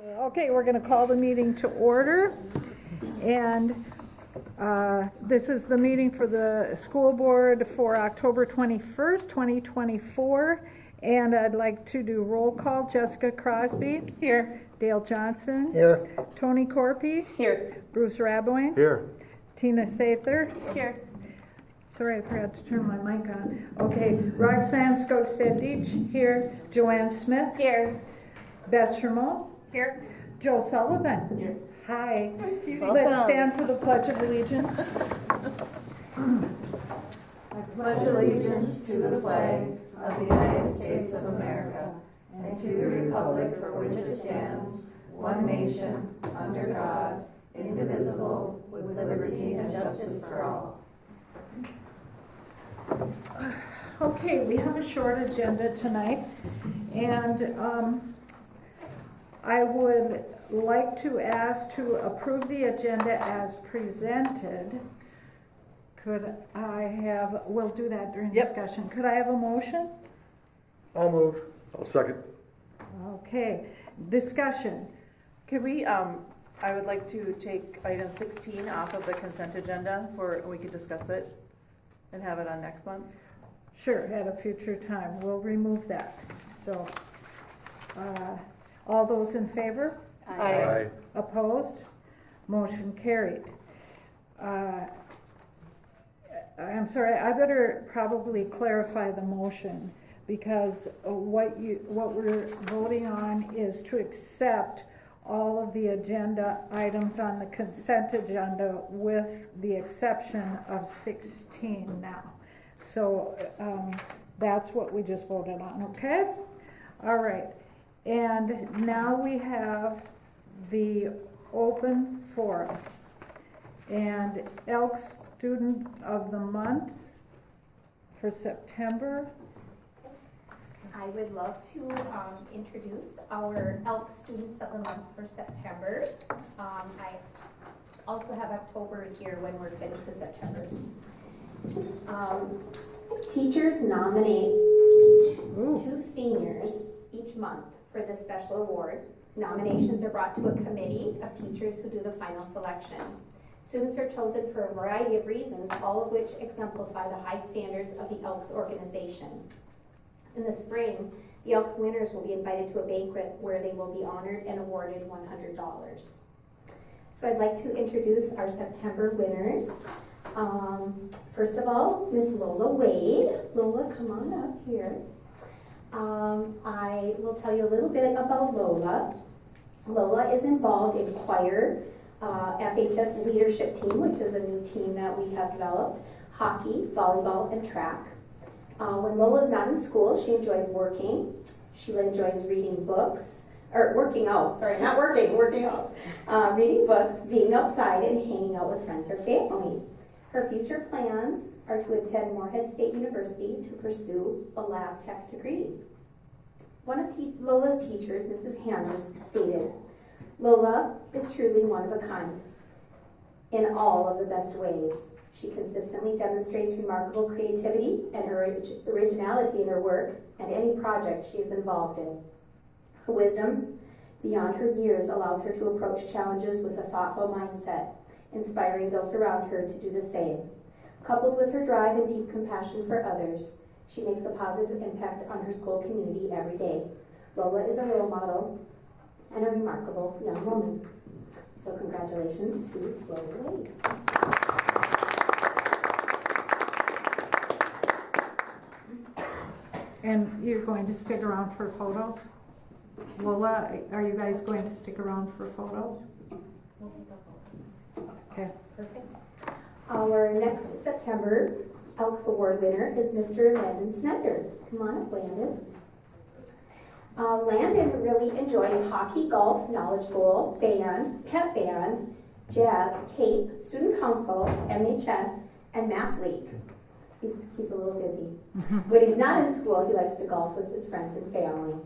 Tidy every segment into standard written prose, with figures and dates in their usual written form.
Okay, we're going to call the meeting to order, and this is the meeting for the school board for October 21st, 2024, and I'd like to do roll call. Jessica Crosby. Here. Dale Johnson. Here. Tony Corpy. Here. Bruce Raboyne. Here. Tina Sather. Here. Sorry, I forgot to turn my mic on. Okay, Roxanne Skogstad-Deach. Here. Joanne Smith. Here. Beth Shermo. Here. Joe Sullivan. Here. Hi. Welcome. Let's stand for the Pledge of Allegiance. I pledge allegiance to the flag of the United States of America and to the republic for which it stands, one nation, under God, indivisible, with liberty and justice for all. Okay, we have a short agenda tonight, and I would like to ask to approve the agenda as presented. Could I have, we'll do that during discussion. Could I have a motion? I'll move. I'll second. Okay, discussion. Can we, I would like to take item 16 off of the consent agenda we could discuss it and have it on next month. Sure, at a future time. We'll remove that. So, all those in favor? Aye. Opposed? Motion carried. I'm sorry, I better probably clarify the motion, because what we're voting on is to accept all of the agenda items on the consent agenda with the exception of 16 now. So that's what we just voted on, okay? All right. And now we have the open forum. And Elks Student of the Month for September. I would love to introduce our Elk Students of the Month for September. I also have October's here when we're finished with September. Teachers nominate two seniors each month for this special award. Nominations are brought to a committee of teachers who do the final selection. Students are chosen for a variety of reasons, all of which exemplify the high standards of the Elks organization. In the spring, the Elks winners will be invited to a banquet where they will be honored and awarded $100. So I'd like to introduce our September winners. First of all, Miss Lola Wade. Lola, come on up here. I will tell you a little bit about Lola. Lola is involved in choir, FHS leadership team, which is a new team that we have developed, hockey, volleyball, and track. When Lola's not in school, she enjoys working. She enjoys reading books, or working out, sorry, not working, working out. Reading books, being outside, and hanging out with friends or family. Her future plans are to attend Moorhead State University to pursue a lab tech degree. One of Lola's teachers, Mrs. Hammers, stated, "Lola is truly one of a kind in all of the best ways. She consistently demonstrates remarkable creativity and originality in her work and any project she is involved in. Her wisdom, beyond her years, allows her to approach challenges with a thoughtful mindset, inspiring those around her to do the same. Coupled with her drive and deep compassion for others, she makes a positive impact on her school community every day. Lola is a role model and a remarkable young woman." So congratulations to Lola Wade. And you're going to stick around for photos? Lola, are you guys going to stick around for photos? We'll take a photo. Okay. Perfect. Our next September Elks Award winner is Mr. Landon Snyder. Come on up, Landon. Landon really enjoys hockey, golf, knowledge bowl, band, pep band, jazz, CAPE, student council, MHS, and math league. He's a little busy. When he's not in school, he likes to golf with his friends and family.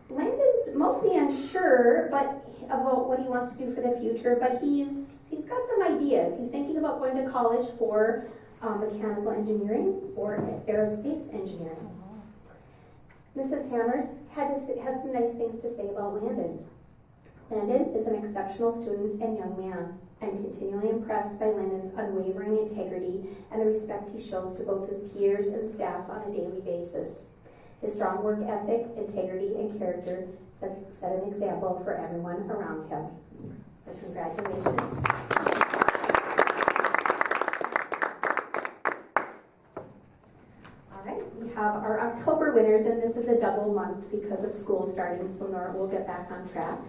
Landon's mostly unsure about what he wants to do for the future, but he's got some ideas. He's thinking about going to college for mechanical engineering or aerospace engineering. Mrs. Hammers had some nice things to say about Landon. Landon is an exceptional student and young man. I'm continually impressed by Landon's unwavering integrity and the respect he shows to both his peers and staff on a daily basis. His strong work ethic, integrity, and character set an example for everyone around him. So congratulations. We have our October winners, and this is a double month because of school starting, so Nora will get back on track.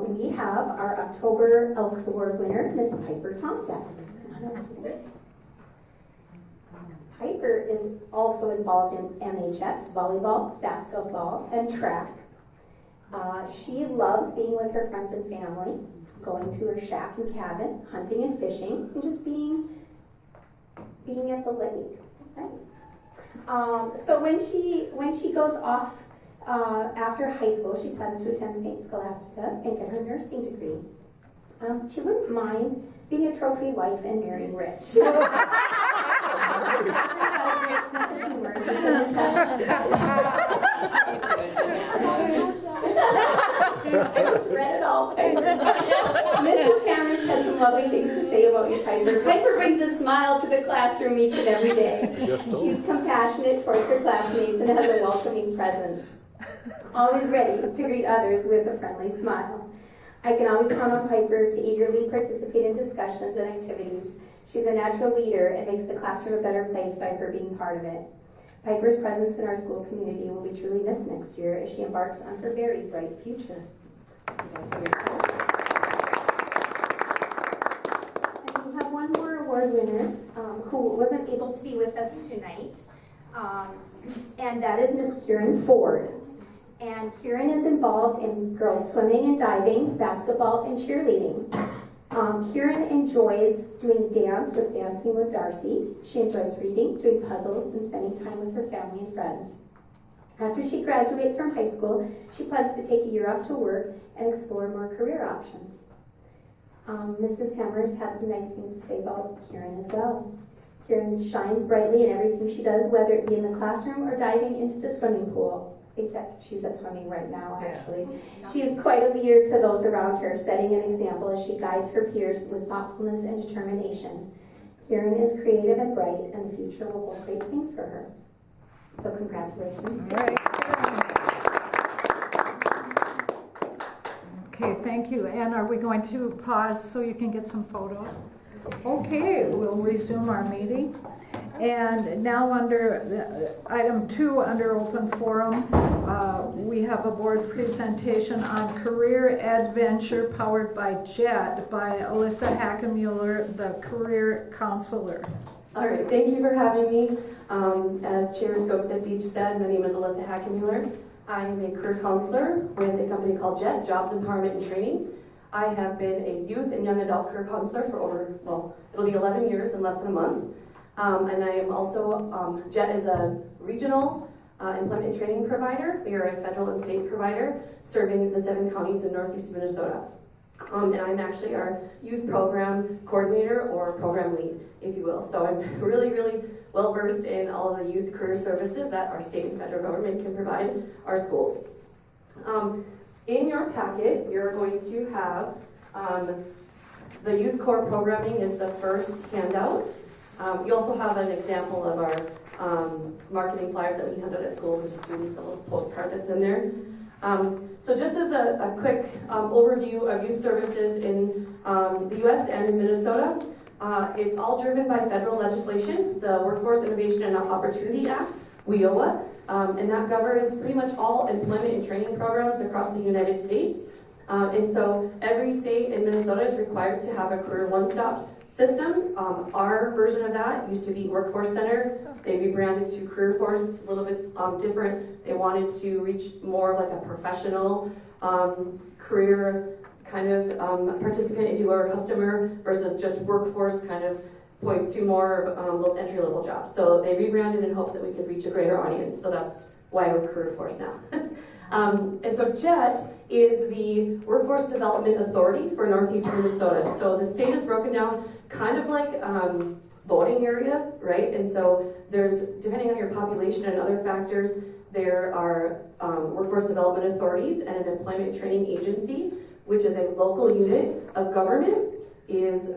We have our October Elks Award winner, Miss Piper Thompson. Piper is also involved in MHS, volleyball, basketball, and track. She loves being with her friends and family, going to her shack and cabin, hunting and fishing, and just being at the lake. Nice. So when she goes off after high school, she plans to attend St. Scholastica and get her nursing degree. She wouldn't mind being a trophy wife and marrying rich. She's got a great sense of humor. I just read it all. Mrs. Hammers had some lovely things to say about you, Piper. Piper brings a smile to the classroom each and every day. Yes, so. She's compassionate towards her classmates and has a welcoming presence. Always ready to greet others with a friendly smile. I can always count on Piper to eagerly participate in discussions and activities. She's a natural leader and makes the classroom a better place by her being part of it. Piper's presence in our school community will be truly missed next year as she embarks on her very bright future. And we have one more award winner who wasn't able to be with us tonight, and that is Miss Kieran Ford. And Kieran is involved in girls swimming and diving, basketball, and cheerleading. Kieran enjoys doing dance with Dancing with Darcy. She enjoys reading, doing puzzles, and spending time with her family and friends. After she graduates from high school, she plans to take a year off to work and explore more career options. Mrs. Hammers had some nice things to say about Kieran as well. Kieran shines brightly in everything she does, whether it be in the classroom or diving into the swimming pool. I think that she's at swimming right now, actually. Yeah. She is quite a leader to those around her, setting an example as she guides her peers with thoughtfulness and determination. Kieran is creative and bright, and the future will hold great things for her. So congratulations. All right. Okay, thank you. And are we going to pause so you can get some photos? Okay, we'll resume our meeting. And now under item 2, under open forum, we have a board presentation on Career Adventure powered by JET by Alyssa Hackenmuller, the career counselor. All right, thank you for having me. As Chair Skogstedt-Deach said, my name is Alyssa Hackenmuller. I am a career counselor with a company called JET, Jobs Empowerment and Training. I have been a youth and young adult career counselor for it'll be 11 years in less than a month. And I am also, JET is a regional employment and training provider. We are a federal and state provider serving the 7 counties in northeast Minnesota. And I'm actually our youth program coordinator or program lead, if you will. So I'm really, really well versed in all of the youth career services that our state and federal government can provide our schools. In your packet, you're going to have the youth core programming is the first handout. You also have an example of our marketing flyers that we hand out at schools, and just do these little postcard that's in there. So just as a quick overview of youth services in the U.S. and in Minnesota, it's all driven by federal legislation, the Workforce Innovation and Opportunity Act, WIOA, and that governs pretty much all employment and training programs across the United States. And so every state in Minnesota is required to have a career one-stop system. Our version of that used to be Workforce Center. They rebranded to Career Force, a little bit different. They wanted to reach more of like a professional career kind of participant, if you were a customer, versus just workforce kind of points to more of those entry-level jobs. So they rebranded in hopes that we could reach a greater audience. So that's why we're Career Force now. And so JET is the Workforce Development Authority for Northeast Minnesota. So the state is broken down kind of like voting areas, right? And so there's, depending on your population and other factors, there are workforce development authorities and an employment training agency, which is a local unit of government, is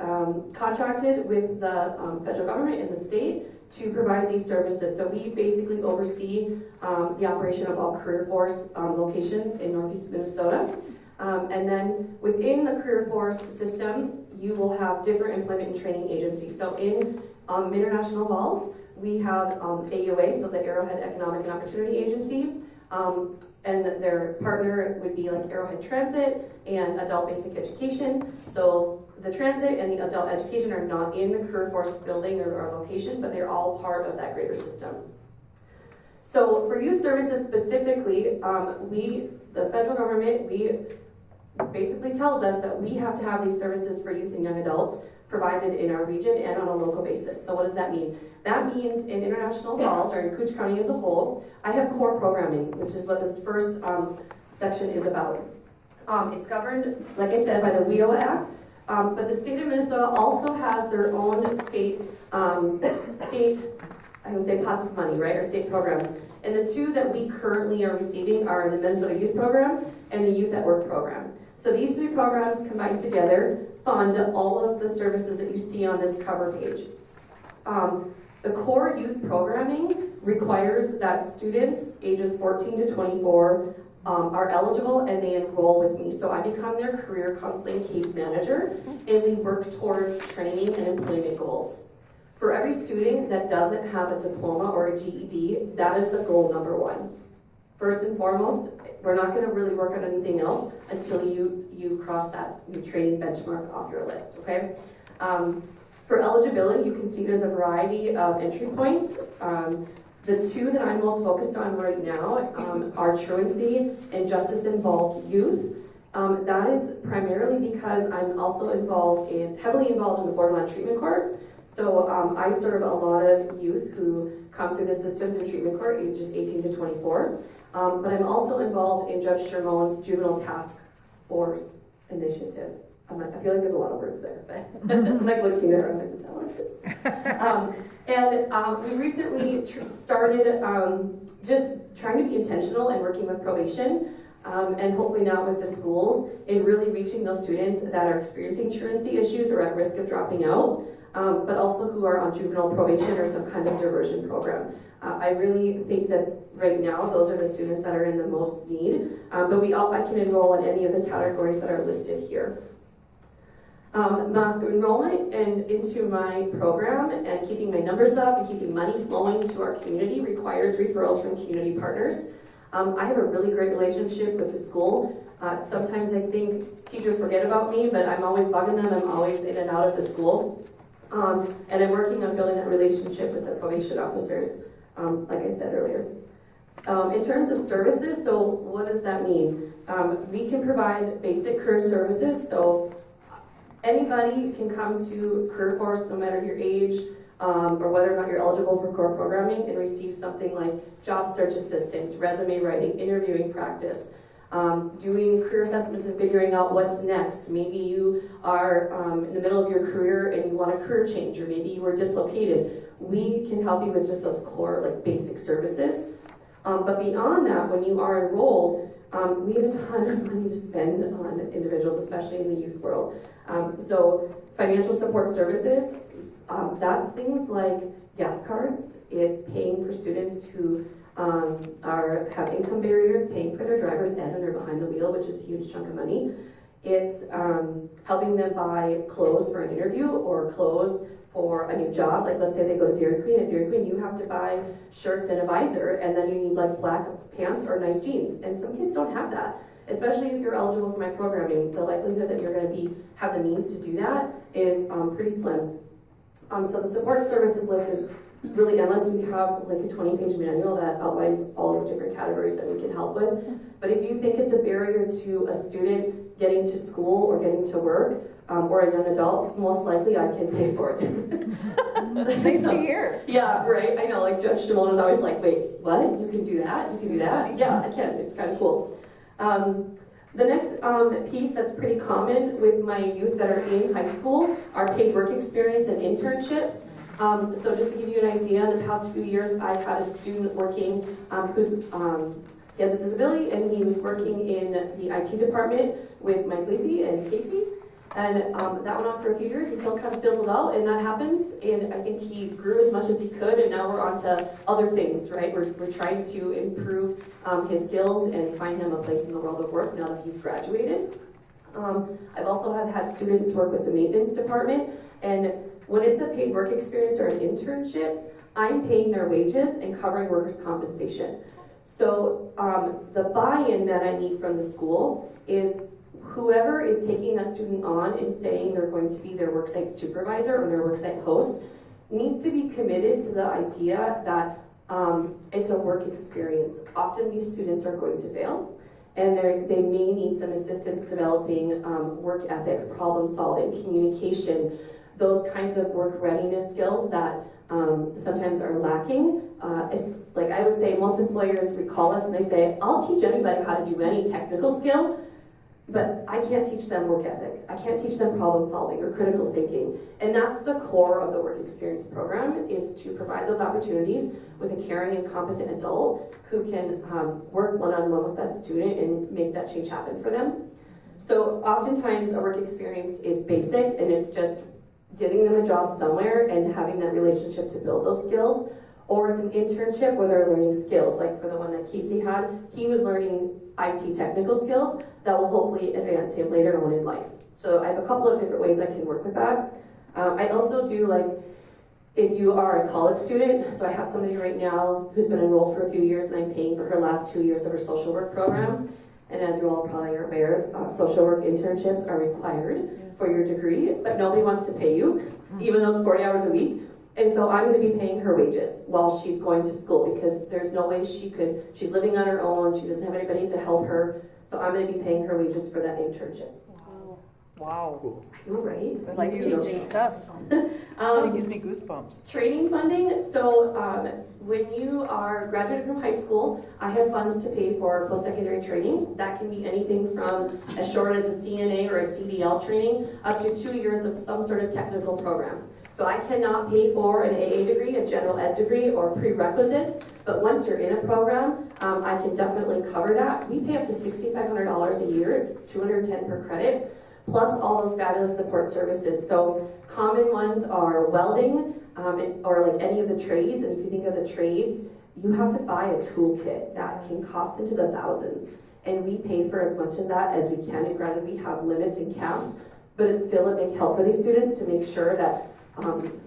contracted with the federal government and the state to provide these services. So we basically oversee the operation of all career force locations in Northeast Minnesota. And then within the career force system, you will have different employment and training agencies. So in International Falls, we have AUA, so the Arrowhead Economic and Opportunity Agency, and their partner would be like Arrowhead Transit and Adult Basic Education. So the transit and the adult education are not in the career force building or location, but they're all part of that greater system. So for youth services specifically, the federal government, basically tells us that we have to have these services for youth and young adults provided in our region and on a local basis. So what does that mean? That means in International Falls, or in Cooch County as a whole, I have core programming, which is what this first section is about. It's governed, like I said, by the WIOA Act, but the state of Minnesota also has their own state, I would say pots of money, right, or state programs. And the two that we currently are receiving are the Minnesota Youth Program and the Youth at Work Program. So these three programs combined together fund all of the services that you see on this cover page. The core youth programming requires that students ages 14 to 24 are eligible and they enroll with me. So I become their career counseling case manager and we work towards training and employment goals. For every student that doesn't have a diploma or a GED, that is the goal number one. First and foremost, we're not going to really work on anything else until you cross that training benchmark off your list, okay? For eligibility, you can see there's a variety of entry points. The two that I'm most focused on right now are truancy and justice-involved youth. That is primarily because I'm also heavily involved in the borderline treatment court. So I serve a lot of youth who come through the system through treatment court, ages 18 to 24. But I'm also involved in Judge Shermone's Juvenile Task Force Initiative. I feel like there's a lot of words there, but I'm like looking at her, I'm like, is that what it is? We recently started just trying to be intentional and working with probation, and hopefully now with the schools, in really reaching those students that are experiencing truancy issues or at risk of dropping out, but also who are on juvenile probation or some kind of diversion program. I really think that right now those are the students that are in the most need, but I can enroll in any of the categories that are listed here. My enrollment into my program and keeping my numbers up and keeping money flowing to our community requires referrals from community partners. I have a really great relationship with the school. Sometimes I think teachers forget about me, but I'm always bugging them. I'm always in and out of the school. And I'm working on building that relationship with the probation officers, like I said earlier. In terms of services, so what does that mean? We can provide basic career services, so anybody can come to Career Force, no matter your age, or whether or not you're eligible for core programming, and receive something like job search assistance, resume writing, interviewing practice, doing career assessments and figuring out what's next. Maybe you are in the middle of your career and you want a career change, or maybe you were dislocated. We can help you with just those core, like, basic services. But beyond that, when you are enrolled, we have a ton of money to spend on individuals, especially in the youth world. So financial support services, that's things like gas cards. It's paying for students who have income barriers, paying for their driver's ed when they're behind the wheel, which is a huge chunk of money. It's helping them buy clothes for an interview or clothes for a new job. Like, let's say they go to Dairy Queen. At Dairy Queen, you have to buy shirts and a visor, and then you need like black pants or nice jeans. And some kids don't have that. Especially if you're eligible for my programming, the likelihood that you're going to have the means to do that is pretty slim. So the support services list is really endless. We have like a 20-page manual that outlines all the different categories that we can help with. But if you think it's a barrier to a student getting to school or getting to work, or a young adult, most likely I can pay for it. Nice to hear. Yeah, right. I know. Like Judge Shimon is always like, "Wait, what? You can do that? You can do that?" Yeah, I can. It's kind of cool. The next piece that's pretty common with my youth that are in high school are paid work experience and internships. So just to give you an idea, in the past few years, I've had a student working he has a disability, and he was working in the IT department with Mike Lacey and Casey. And that went on for a few years until it kind of fizzled out, and that happens. And I think he grew as much as he could, and now we're on to other things, right? We're trying to improve his skills and find him a place in the world of work now that he's graduated. I've also had students work with the maintenance department, and when it's a paid work experience or an internship, I'm paying their wages and covering workers' compensation. So the buy-in that I need from the school is whoever is taking that student on and saying they're going to be their worksite supervisor or their worksite host needs to be committed to the idea that it's a work experience. Often these students are going to fail, and they may need some assistance developing work ethic, problem solving, communication, those kinds of work readiness skills that sometimes are lacking. Like I would say, most employers recall us and they say, I'll teach anybody how to do any technical skill, but I can't teach them work ethic. I can't teach them problem solving or critical thinking. And that's the core of the work experience program, is to provide those opportunities with a caring and competent adult who can work one-on-one with that student and make that change happen for them. So oftentimes a work experience is basic, and it's just getting them a job somewhere and having that relationship to build those skills. Or it's an internship where they're learning skills. Like for the one that Casey had, he was learning IT technical skills that will hopefully advance him later on in life. So I have a couple of different ways I can work with that. I also do, like, if you are a college student, so I have somebody right now who's been enrolled for a few years, and I'm paying for her last 2 years of her social work program. And as you all probably are aware, social work internships are required for your degree, but nobody wants to pay you, even though it's 40 hours a week. And so I'm going to be paying her wages while she's going to school, because there's no way she's living on her own, she doesn't have anybody to help her, so I'm going to be paying her wages for that internship. Wow. I know, right? Life-changing stuff. It gives me goosebumps. Training funding. So when you are graduating from high school, I have funds to pay for post-secondary training. That can be anything from as short as a CNA or a CDL training up to 2 years of some sort of technical program. So I cannot pay for an AA degree, a general ed degree, or prerequisites, but once you're in a program, I can definitely cover that. We pay up to $6,500 a year. It's $210 per credit, plus all those fabulous support services. So common ones are welding, or like any of the trades. And if you think of the trades, you have to buy a toolkit that can cost into the thousands. And we pay for as much of that as we can. And granted, we have limits and caps, but it's still a big help for these students to make sure that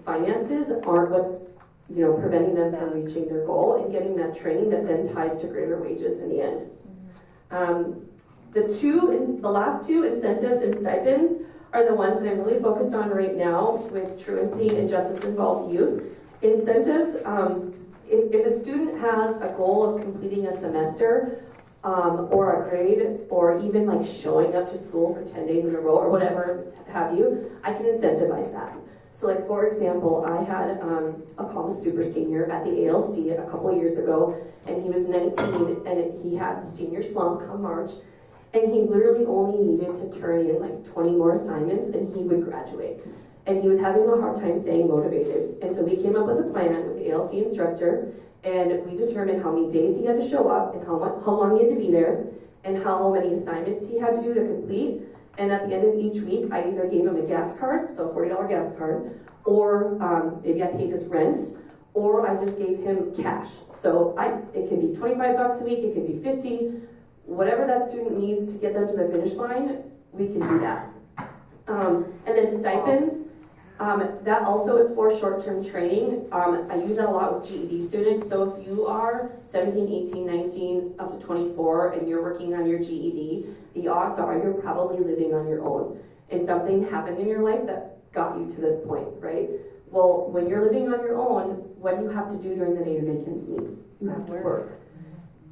finances aren't what's preventing them from reaching their goal and getting that training that then ties to greater wages in the end. The last two, incentives and stipends, are the ones that I'm really focused on right now with truancy and justice-involved youth. Incentives, if a student has a goal of completing a semester or a grade, or even like showing up to school for 10 days in a row or whatever have you, I can incentivize that. So like, for example, I had a Columbus Super Senior at the ALC a couple of years ago, and he was 19, and he had the senior slump come March, and he literally only needed to turn in like 20 more assignments and he would graduate. And he was having a hard time staying motivated. And so we came up with a plan with the ALC instructor, and we determined how many days he had to show up and how long he had to be there and how many assignments he had to do to complete. And at the end of each week, I either gave him a gas card, so a $40 gas card, or maybe I paid his rent, or I just gave him cash. So it could be 25 bucks a week, it could be 50, whatever that student needs to get them to the finish line, we can do that. And then stipends, that also is for short-term training. I use that a lot with GED students. So if you are 17, 18, 19, up to 24, and you're working on your GED, the odds are you're probably living on your own. And something happened in your life that got you to this point, right? Well, when you're living on your own, what do you have to do during the day to make ends meet? You have to work.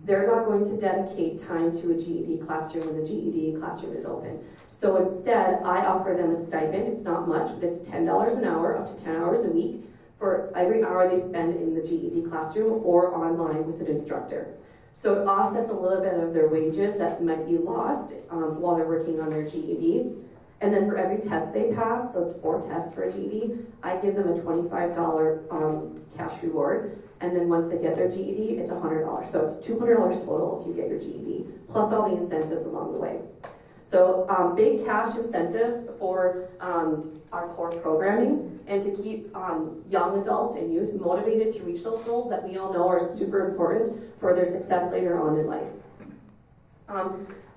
They're not going to dedicate time to a GED classroom when the GED classroom is open. So instead, I offer them a stipend. It's not much, but it's $10 an hour, up to 10 hours a week, for every hour they spend in the GED classroom or online with an instructor. So it offsets a little bit of their wages that might be lost while they're working on their GED. And then for every test they pass, so it's 4 tests for a GED, I give them a $25 cash reward. And then once they get their GED, it's $100. So it's $200 total if you get your GED, plus all the incentives along the way. So big cash incentives for our core programming and to keep young adults and youth motivated to reach those goals that we all know are super important for their success later on in life.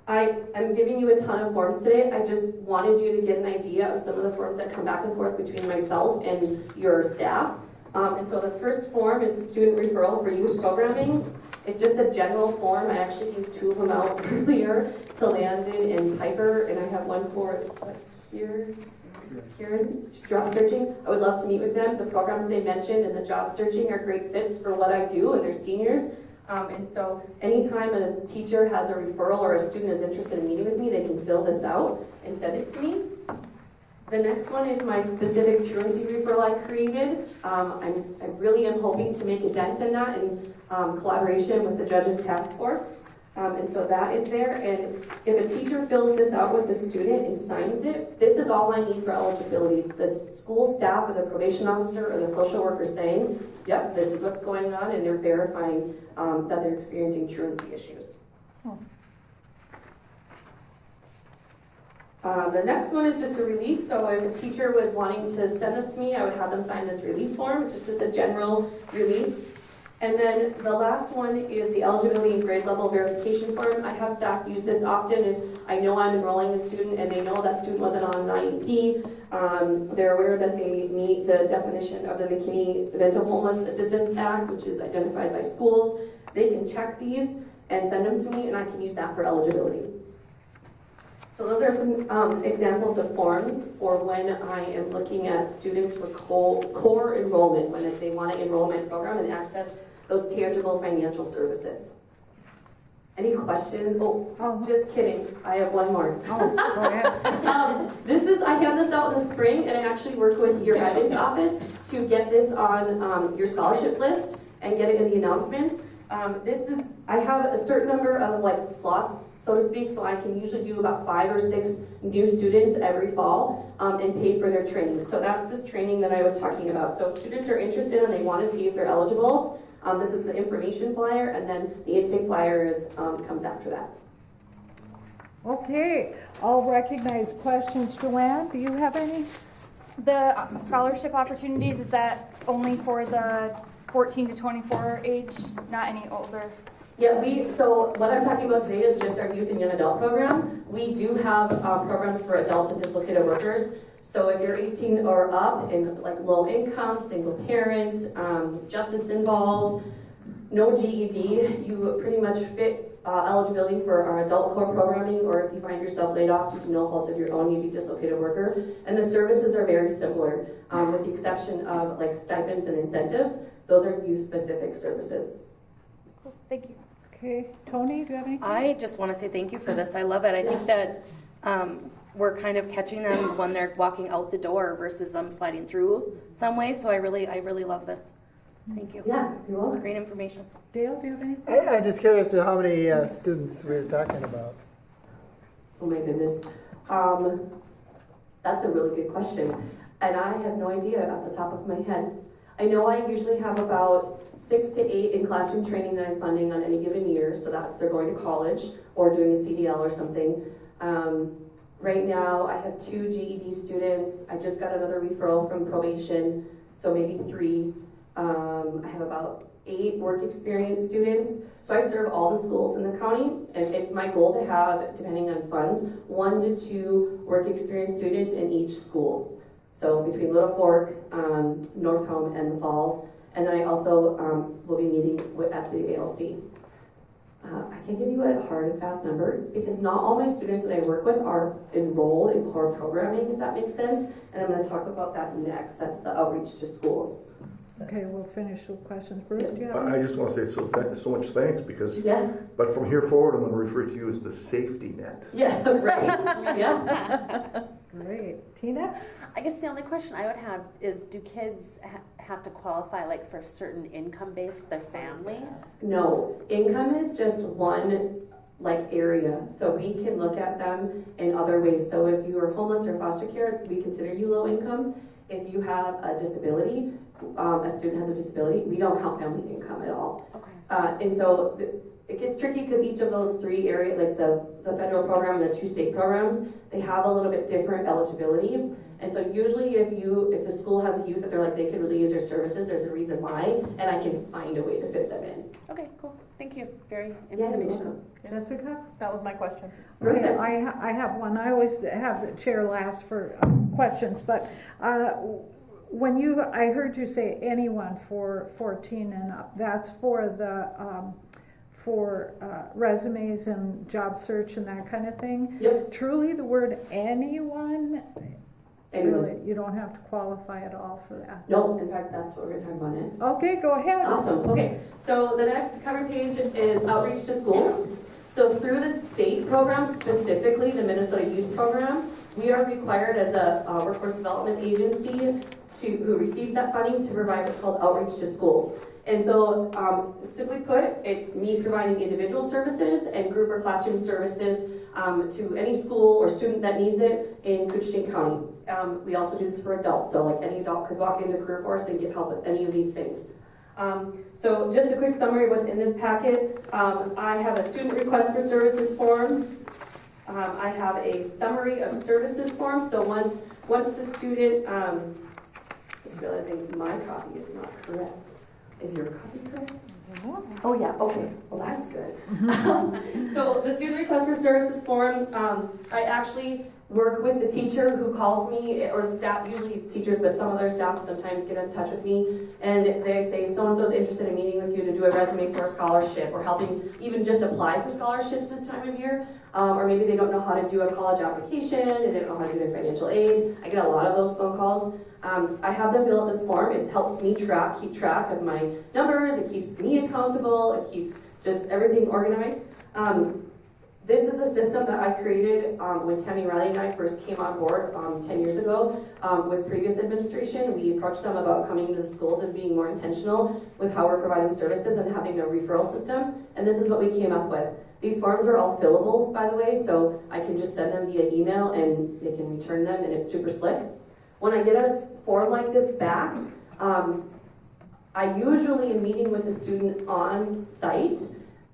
I'm giving you a ton of forms today. I just wanted you to get an idea of some of the forms that come back and forth between myself and your staff. And so the first form is the student referral for youth programming. It's just a general form. I actually used 2 of them out earlier to Landon and Piper, and I have one for here, job searching. I would love to meet with them. The programs they mentioned and the job searching are great fits for what I do, and they're seniors. And so anytime a teacher has a referral or a student is interested in meeting with me, they can fill this out and send it to me. The next one is my specific truancy referral I created. I really am hoping to make a dent in that in collaboration with the Judges Task Force. And so that is there. And if a teacher fills this out with the student and signs it, this is all I need for eligibility. It's the school staff or the probation officer or the social worker saying, yep, this is what's going on, and they're verifying that they're experiencing truancy issues. The next one is just a release. So if a teacher was wanting to send this to me, I would have them sign this release form, which is just a general release. And then the last one is the eligibility and grade level verification form. I have staff use this often if I know I'm enrolling a student and they know that student wasn't on an IEP. They're aware that they meet the definition of the McKinney Mental Homeless Assistance Act, which is identified by schools. They can check these and send them to me, and I can use that for eligibility. So those are some examples of forms for when I am looking at students for core enrollment, when they want to enroll in my program and access those tangible financial services. Any questions? Oh, just kidding. I have one more. Oh, go ahead. I hand this out in the spring, and I actually work with your guidance office to get this on your scholarship list and get it in the announcements. I have a certain number of slots, so to speak, so I can usually do about 5 or 6 new students every fall and pay for their training. So that's this training that I was talking about. So if students are interested and they want to see if they're eligible, this is the information flyer, and then the intake flyer comes after that. Okay, I'll recognize questions. Joanne, do you have any? The scholarship opportunities, is that only for the 14 to 24 age, not any older? Yeah, so what I'm talking about today is just our youth and young adult program. We do have programs for adults and dislocated workers. So if you're 18 or up and low income, single parent, justice involved, no GED, you pretty much fit eligibility for our adult core programming, or if you find yourself laid off due to no fault of your own, you'd be dislocated worker. And the services are very similar, with the exception of stipends and incentives. Those are youth-specific services. Cool. Thank you. Okay, Tony, do you have anything? I just want to say thank you for this. I love it. I think that we're kind of catching them when they're walking out the door versus them sliding through some way. So I really love this. Thank you. Yeah, you're welcome. Great information. Dale, do you have anything? I'm just curious to how many students we're talking about. Oh my goodness. That's a really good question. And I have no idea at the top of my head. I know I usually have about 6 to 8 in classroom training that I'm funding on any given year, so that's they're going to college or doing a CDL or something. Right now I have 2 GED students. I just got another referral from probation, so maybe 3. I have about 8 work experience students. So I serve all the schools in the county, and it's my goal to have, depending on funds, 1 to 2 work experience students in each school. So between Little Fork, North Home, and the Falls. And then I also will be meeting at the ALC. I can't give you a hard and fast number because not all my students that I work with are enrolled in core programming, if that makes sense. And I'm going to talk about that next. That's the outreach to schools. Okay, we'll finish with questions. Bruce, do you have I any? just want to say so much thanks because, Yeah. but from here forward, I'm going to refer to you as the safety net. Yeah, right. Yeah. Great. Tina? I guess the only question I would have is, do kids have to qualify for a certain income base, their family? No, income is just one like area. So we can look at them in other ways. So if you are homeless or foster care, we consider you low income. If you have a disability, a student has a disability, we don't count family income at all. Okay. And so it gets tricky because each of those three areas, like the federal program and the 2 state programs, they have a little bit different eligibility. And so usually if the school has a youth that they're like, they could really use your services, there's a reason why, and I can find a way to fit them in. Okay, cool. Thank you. Very Yeah, informational. Jessica? That was my question. Okay, I have one. I always have the chair last for questions, but I heard you say anyone for 14 and up, that's for the resumes and job search and that kind of thing? Yep. Truly, the word anyone? Anyone. Really, you don't have to qualify at all for that? No, in fact, that's what we're going to talk about next. Okay, go ahead. Awesome. Okay, so the next cover page is outreach to schools. So through the state program, specifically the Minnesota Youth Program, we are required as a workforce development agency who receives that funding to provide what's called outreach to schools. And so, simply put, it's me providing individual services and group or classroom services to any school or student that needs it in Coochin County. We also do this for adults, so like any adult could walk into Career Force and get help with any of these things. So just a quick summary of what's in this packet. I have a student request for services form. I have a summary of services form. So once the student, just realizing my copy is not correct. Is your copy correct? Oh yeah, okay, well that's good. So the student request for services form, I actually work with the teacher who calls me, or the staff, usually it's teachers, but some other staff sometimes get in touch with me, and they say, so-and-so's interested in meeting with you to do a resume for a scholarship, or helping even just apply for scholarships this time of year, or maybe they don't know how to do a college application, and they don't know how to do their financial aid. I get a lot of those phone calls. I have them fill out this form. It helps me keep track of my numbers. It keeps me accountable. It keeps just everything organized. This is a system that I created when Tammy Riley and I first came on board 10 years ago with previous administration. We approached them about coming into the schools and being more intentional with how we're providing services and having a referral system. And this is what we came up with. These forms are all fillable, by the way, so I can just send them via email and they can return them, and it's super slick. When I get a form like this back, I usually am meeting with the student on site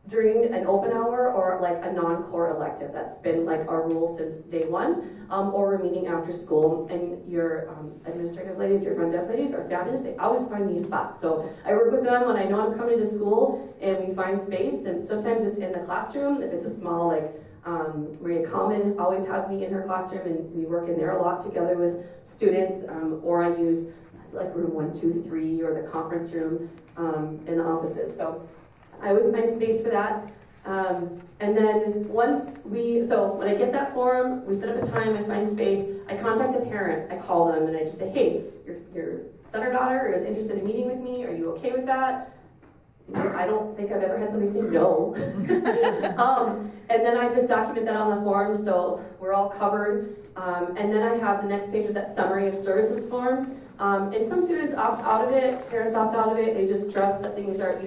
during an open hour or like a non-core elective. That's been like our rule since day one, or we're meeting after school. And your administrative ladies, your front desk ladies are fabulous. They always find me a spot. So I work with them when I know I'm coming to school and we find space. And sometimes it's in the classroom. If it's a small, like Maria Kalman always has me in her classroom, and we work in there a lot together with students, or I use like room 123 or the conference room in the offices. So I always find space for that. And then when I get that form, we set up a time, I find space, I contact the parent, I call them, and I just say, hey, your son or daughter is interested in meeting with me, are you okay with that? I don't think I've ever had somebody say no. And then I just document that on the form, so we're all covered. And then I have the next page is that summary of services form. And some students opt out of it, parents opt out of it, they just trust that things are,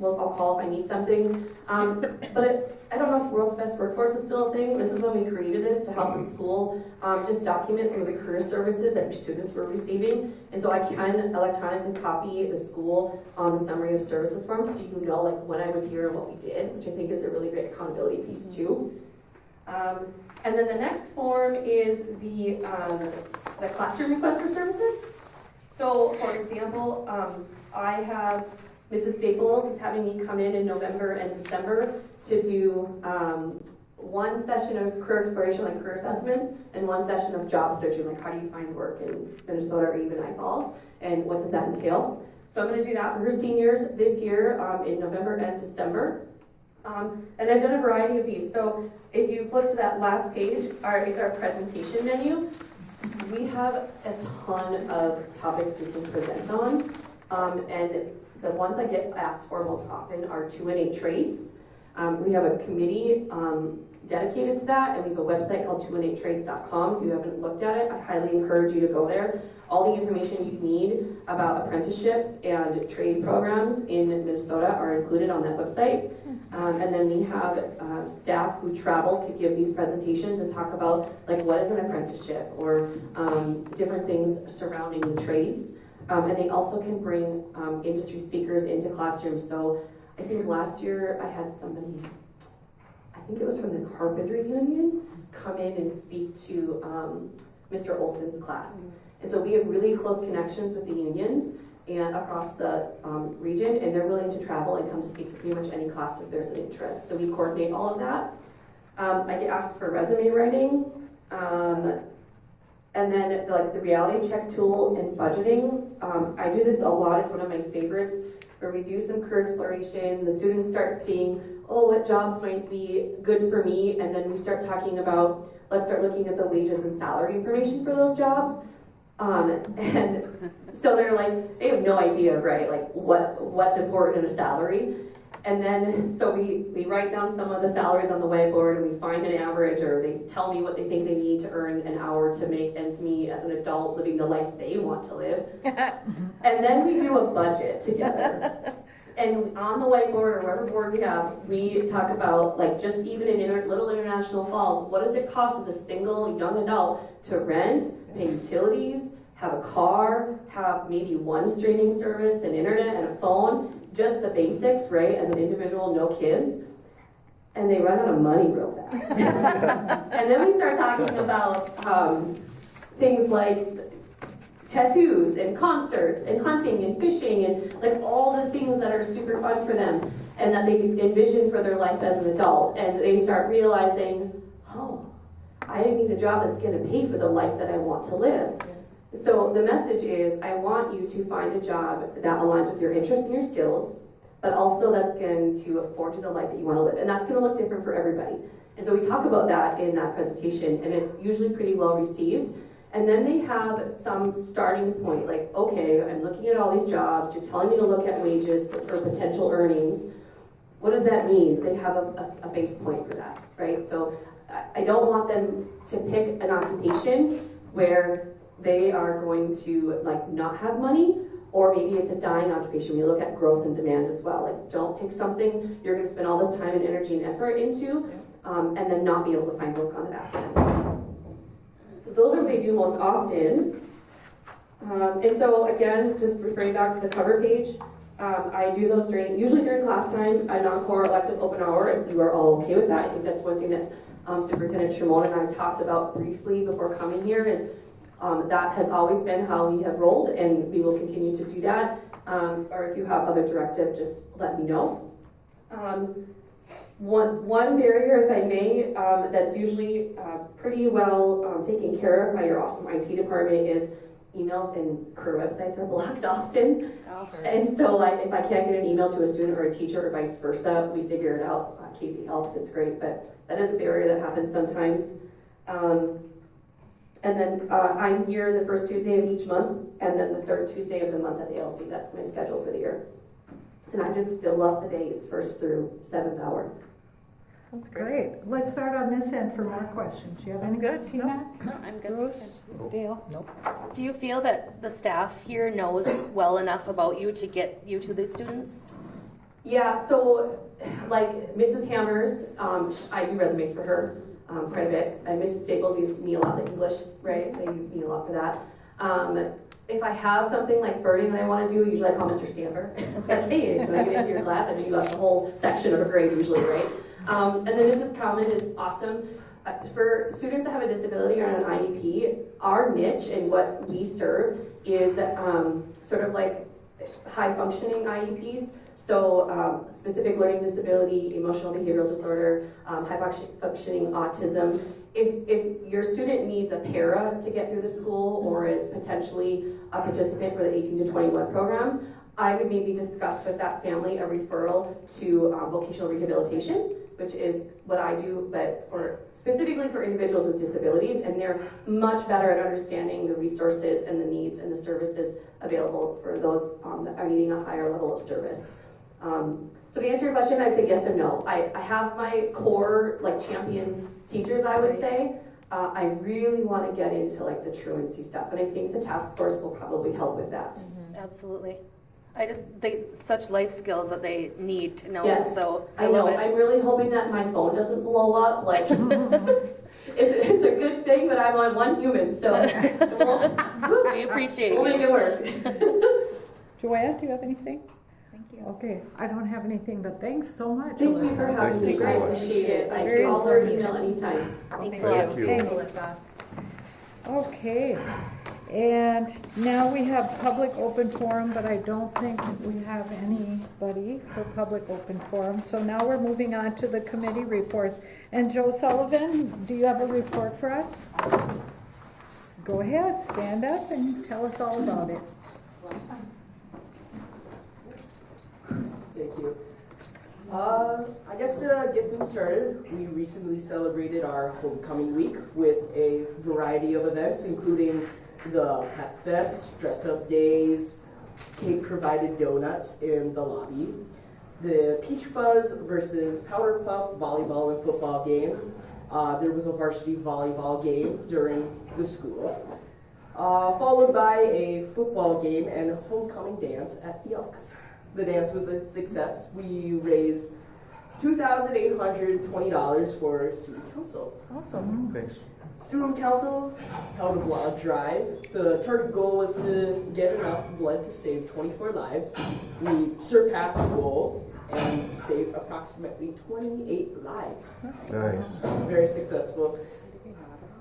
I'll call if I need something. But I don't know if World's Best Workforce is still a thing. This is when we created this to help the school just document some of the career services that your students were receiving. And so I can electronically copy the school on the summary of services form, so you know like when I was here and what we did, which I think is a really great accountability piece too. And then the next form is the classroom request for services. So, for example, I have Mrs. Staples is having me come in November and December to do one session of career exploration, like career assessments, and one session of job searching, like how do you find work in Minnesota or even I-Falls, and what does that entail? So I'm going to do that for her seniors this year in November and December. And I've done a variety of these. So if you flip to that last page, it's our presentation menu. We have a ton of topics we can present on, and the ones I get asked for most often are 2 and 8 traits. We have a committee dedicated to that, and we have a website called 2and8trades.com. If you haven't looked at it, I highly encourage you to go there. All the information you need about apprenticeships and trade programs in Minnesota are included on that website. And then we have staff who travel to give these presentations and talk about like what is an apprenticeship or different things surrounding the trades. And they also can bring industry speakers into classrooms. So I think last year I had somebody, I think it was from the Carpentry Union, come in and speak to Mr. Olson's class. And so we have really close connections with the unions and across the region, and they're willing to travel and come to speak to pretty much any class if there's an interest. So we coordinate all of that. I get asked for resume writing, and then like the reality check tool and budgeting. I do this a lot. It's one of my favorites, where we do some career exploration. The students start seeing, oh, what jobs might be good for me, and then we start talking about, let's start looking at the wages and salary information for those jobs. And so they're like, they have no idea, right, like what's important in a salary. And then, so we write down some of the salaries on the whiteboard, and we find an average, or they tell me what they think they need to earn an hour to make ends meet as an adult living the life they want to live. And then we do a budget together. And on the whiteboard, or whatever board we have, we talk about, like, just even in Little International Falls, what does it cost as a single young adult to rent, pay utilities, have a car, have maybe one streaming service, an internet, and a phone, just the basics, right, as an individual, no kids. And they run out of money real fast. And then we start talking about things like tattoos and concerts and hunting and fishing and like all the things that are super fun for them and that they envision for their life as an adult. And they start realizing, oh, I need a job that's going to pay for the life that I want to live. So the message is, I want you to find a job that aligns with your interests and your skills, but also that's going to afford you the life that you want to live. And that's going to look different for everybody. And so we talk about that in that presentation, and it's usually pretty well received. And then they have some starting point, like, okay, I'm looking at all these jobs, you're telling me to look at wages for potential earnings. What does that mean? They have a base point for that, right? So I don't want them to pick an occupation where they are going to like not have money, or maybe it's a dying occupation. We look at growth and demand as well. Like, don't pick something you're going to spend all this time and energy and effort into, and then not be able to find work on the back end. So those are what they do most often. And so again, just referring back to the cover page, I do those usually during class time, a non-core elective open hour, if you are all okay with that. I think that's one thing that Superintendent Shimon and I talked about briefly before coming here is that has always been how we have rolled, and we will continue to do that. Or if you have other directive, just let me know. One barrier, if I may, that's usually pretty well taken care of by your awesome IT department is emails and career websites are blocked often. And so like, if I can't get an email to a student or a teacher or vice versa, we figure it out. Casey helps, it's great, but that is a barrier that happens sometimes. And then I'm here the first Tuesday of each month, and then the third Tuesday of the month at the LC. That's my schedule for the year. And I just fill up the days, 1st through 7th hour. That's great. Let's start on this end for more questions. You have any good, Tina? No, I'm good. Bruce? Dale? Nope. Do you feel that the staff here knows well enough about you to get you to these students? Yeah, so like Mrs. Hammers, I do resumes for her quite a bit. And Mrs. Staples uses me a lot, the English, right? They use me a lot for that. If I have something like birding that I want to do, usually I call Mr. Stamper. Like, hey, can I get into your class? I know you got the whole section of a grade usually, right? And then Mrs. Kalman is awesome. For students that have a disability or an IEP, our niche and what we serve is sort of like high-functioning IEPs. So specific learning disability, emotional behavioral disorder, high-functioning autism. If your student needs a para to get through the school or is potentially a participant for the 18 to 21 program, I would maybe discuss with that family a referral to vocational rehabilitation, which is what I do, but specifically for individuals with disabilities, and they're much better at understanding the resources and the needs and the services available for those that are needing a higher level of service. So to answer your question, I'd say yes and no. I have my core like champion teachers, I would say. I really want to get into like the truancy stuff, and I think the task force will probably help with that. Mm-hmm. Absolutely. Such life skills that they need to know. Yes, So I love know. it. I'm really hoping that my phone doesn't blow up. Like, it's a good thing, but I'm on one human, so We appreciate we'll make you. it work. Joanne, do you have anything? Thank you. Okay, I don't have anything, but thanks so much. Thank you for Alyssa. having me. Thank you I so much. appreciate it. I Very can call or email anytime. Thanks a Thank lot. you. Thanks. Alyssa. Okay, and now we have public open forum, but I don't think we have anybody for public open forum. So now we're moving on to the committee reports. And Joe Sullivan, do you have a report for us? Go ahead, stand up and tell us all about it. Thank you. I guess to get things started, we recently celebrated our homecoming week with a variety of events, including the Pet Fest, dress-up days, cake-provided donuts in the lobby, the Peach Fuzz versus Powder Puff volleyball and football game. There was a varsity volleyball game during the school, followed by a football game and homecoming dance at the Elks. The dance was a success. We raised $2,820 for student council. Awesome. Thanks. Student council held a blood drive. The target goal was to get enough blood to save 24 lives. We surpassed the goal and saved approximately 28 lives. Nice. Very successful.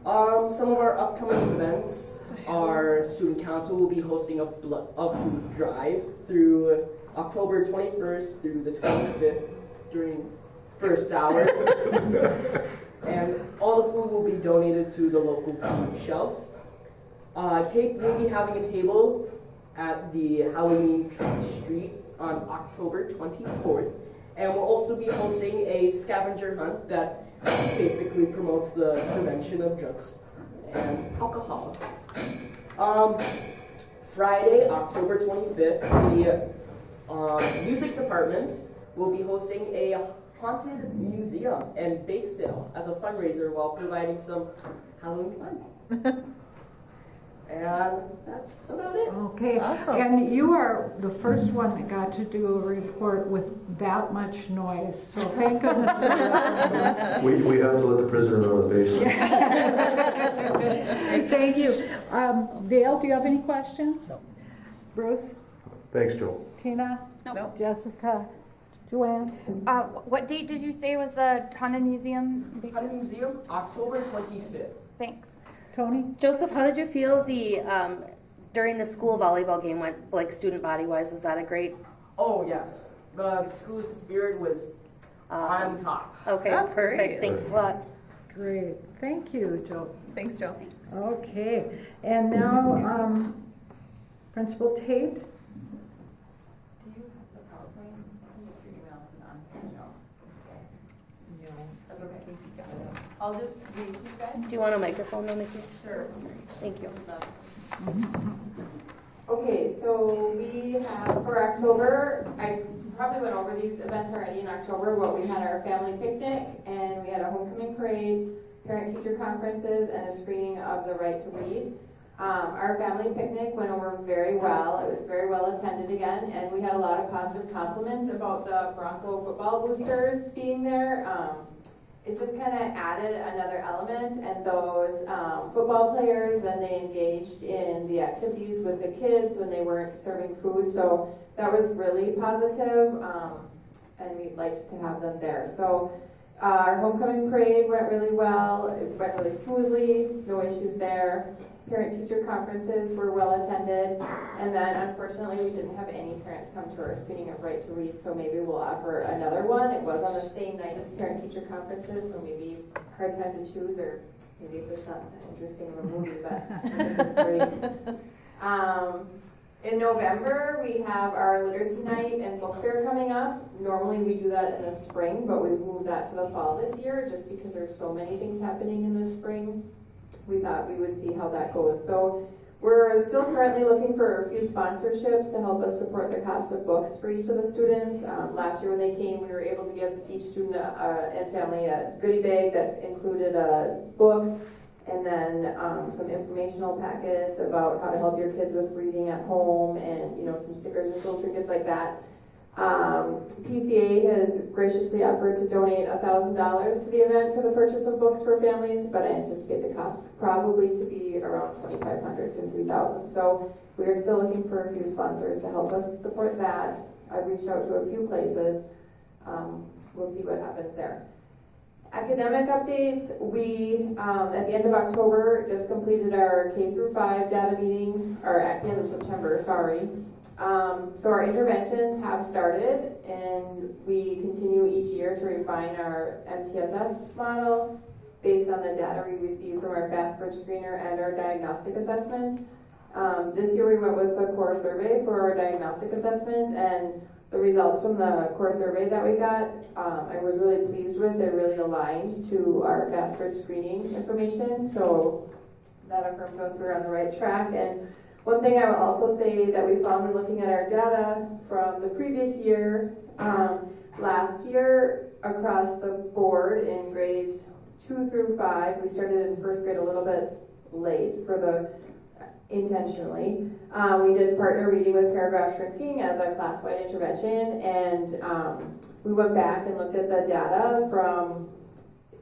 Some of our upcoming events, our student council will be hosting a food drive through October 21st through the 25th during first hour. And all the food will be donated to the local food shelf. Kate will be having a table at the Halloween Treat Street on October 24th. And we'll also be hosting a scavenger hunt that basically promotes the prevention of drugs and alcohol. Friday, October 25th, the music department will be hosting a haunted museum and bake sale as a fundraiser while providing some Halloween fun. And that's about it. Okay, Awesome. and you are the first one that got to do a report with that much noise, so thank goodness for that. We have to let the prisoner know the basement. Thank you. Dale, do you have any questions? No. Bruce, Thanks, Joe. Tina, Nope. Jessica, Joanne? What date did you say was the Haunted Museum? Haunted Museum, October 25th. Thanks. Tony? Joseph, how did you feel during the school volleyball game went, like student body wise? Was that a great? Oh, yes. The school spirit was Awesome. on top. Okay, That's perfect. great. Thanks a lot. Great, thank you, Joe. Thanks, Joe. Okay, and now, Principal Tate? Do you have the PowerPoint? Send it to your email on Joe. That's okay. I'll just read to you guys. Do you want a microphone, though, Nikki? Sure. Thank you. Okay, so we have for October, I probably went over these events already in October, but we had our family picnic and we had a homecoming parade, parent-teacher conferences, and a screening of The Right to Read. Our family picnic went over very well. It was very well attended again, and we had a lot of positive compliments about the Bronco football boosters being there. It just kind of added another element, and those football players, then they engaged in the activities with the kids when they weren't serving food, so that was really positive, and we liked to have them there. So our homecoming parade went really well. It went really smoothly, no issues there. Parent-teacher conferences were well attended, and then unfortunately we didn't have any parents come to our screening of Right to Read, so maybe we'll offer another one. It was on the same night as parent-teacher conferences, so maybe hard time to choose, or maybe it's just not that interesting of a movie, but I think it's great. In November, we have our literacy night and book fair coming up. Normally we do that in the spring, but we moved that to the fall this year just because there's so many things happening in the spring. We thought we would see how that goes. So we're still currently looking for a few sponsorships to help us support the cost of books for each of the students. Last year when they came, we were able to give each student and family a goodie bag that included a book and then some informational packets about how to help your kids with reading at home, and some stickers, just little trinkets like that. PCA has graciously offered to donate $1,000 to the event for the purchase of books for families, but I anticipate the cost probably to be around $2,500 to $3,000. So we are still looking for a few sponsors to help us support that. I've reached out to a few places. We'll see what happens there. Academic updates, we, at the end of October, just completed our K through 5 data meetings, or at the end of September, sorry. So our interventions have started, and we continue each year to refine our MTSS model based on the data we received from our fast bridge screener and our diagnostic assessment. This year we went with a core survey for our diagnostic assessment, and the results from the core survey that we got, I was really pleased with. They really aligned to our fast bridge screening information, so that affirmed to us we were on the right track. And one thing I would also say that we found in looking at our data from the previous year, last year across the board in grades 2 through 5, we started in first grade a little bit late intentionally. We did partner reading with paragraph shrinking as a class-wide intervention, and we went back and looked at the data from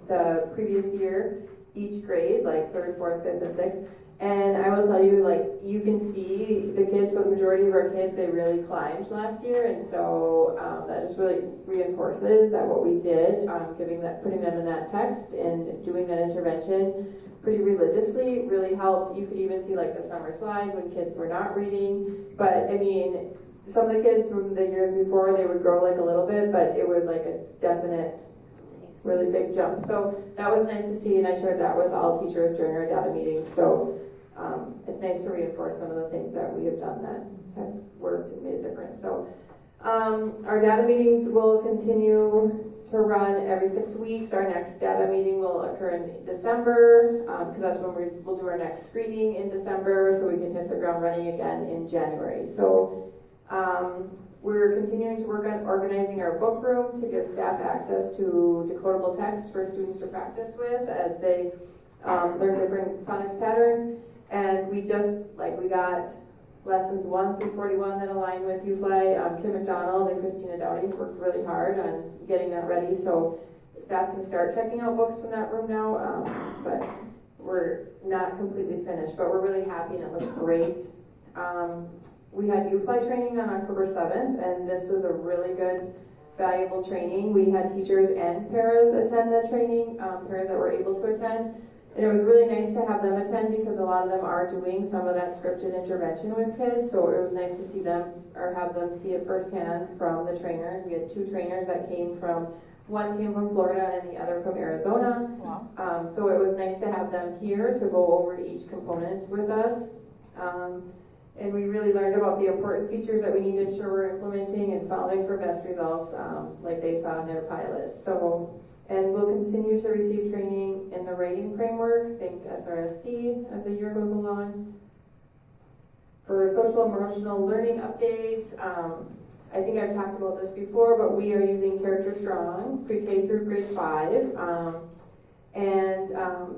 the previous year, each grade, like 3rd, 4th, 5th, and 6th. And I will tell you, you can see the kids, the majority of our kids, they really climbed last year, and so that just really reinforces that what we did, putting them in that text and doing that intervention pretty religiously really helped. You could even see the summer slide when kids were not reading, but I mean, some of the kids from the years before, they would grow a little bit, but it was a definite really big jump. So that was nice to see, and I shared that with all teachers during our data meetings. So it's nice to reinforce some of the things that we have done that have worked and made a difference. So our data meetings will continue to run every 6 weeks. Our next data meeting will occur in December, because that's when we'll do our next screening in December, so we can hit the ground running again in January. So we're continuing to work on organizing our book room to give staff access to decodable text for students to practice with as they learn different phonics patterns. And we got lessons 1 through 41 that align with UFLA. Kim McDonald and Christina Dowdy worked really hard on getting that ready, so staff can start checking out books from that room now, but we're not completely finished, but we're really happy and it looks great. We had UFLA training on October 7th, and this was a really good, valuable training. We had teachers and paras attend the training, paras that were able to attend. And it was really nice to have them attend because a lot of them are doing some of that scripted intervention with kids. So it was nice to see them or have them see it firsthand from the trainers. We had 2 trainers that one came from Florida and the other from Arizona. Wow. So it was nice to have them here to go over each component with us. And we really learned about the important features that we need to ensure we're implementing and following for best results, like they saw in their pilot. So, and we'll continue to receive training in the writing framework, think SRSD, as the year goes along. For social emotional learning updates, I think I've talked about this before, but we are using Character Strong, pre-K through grade 5.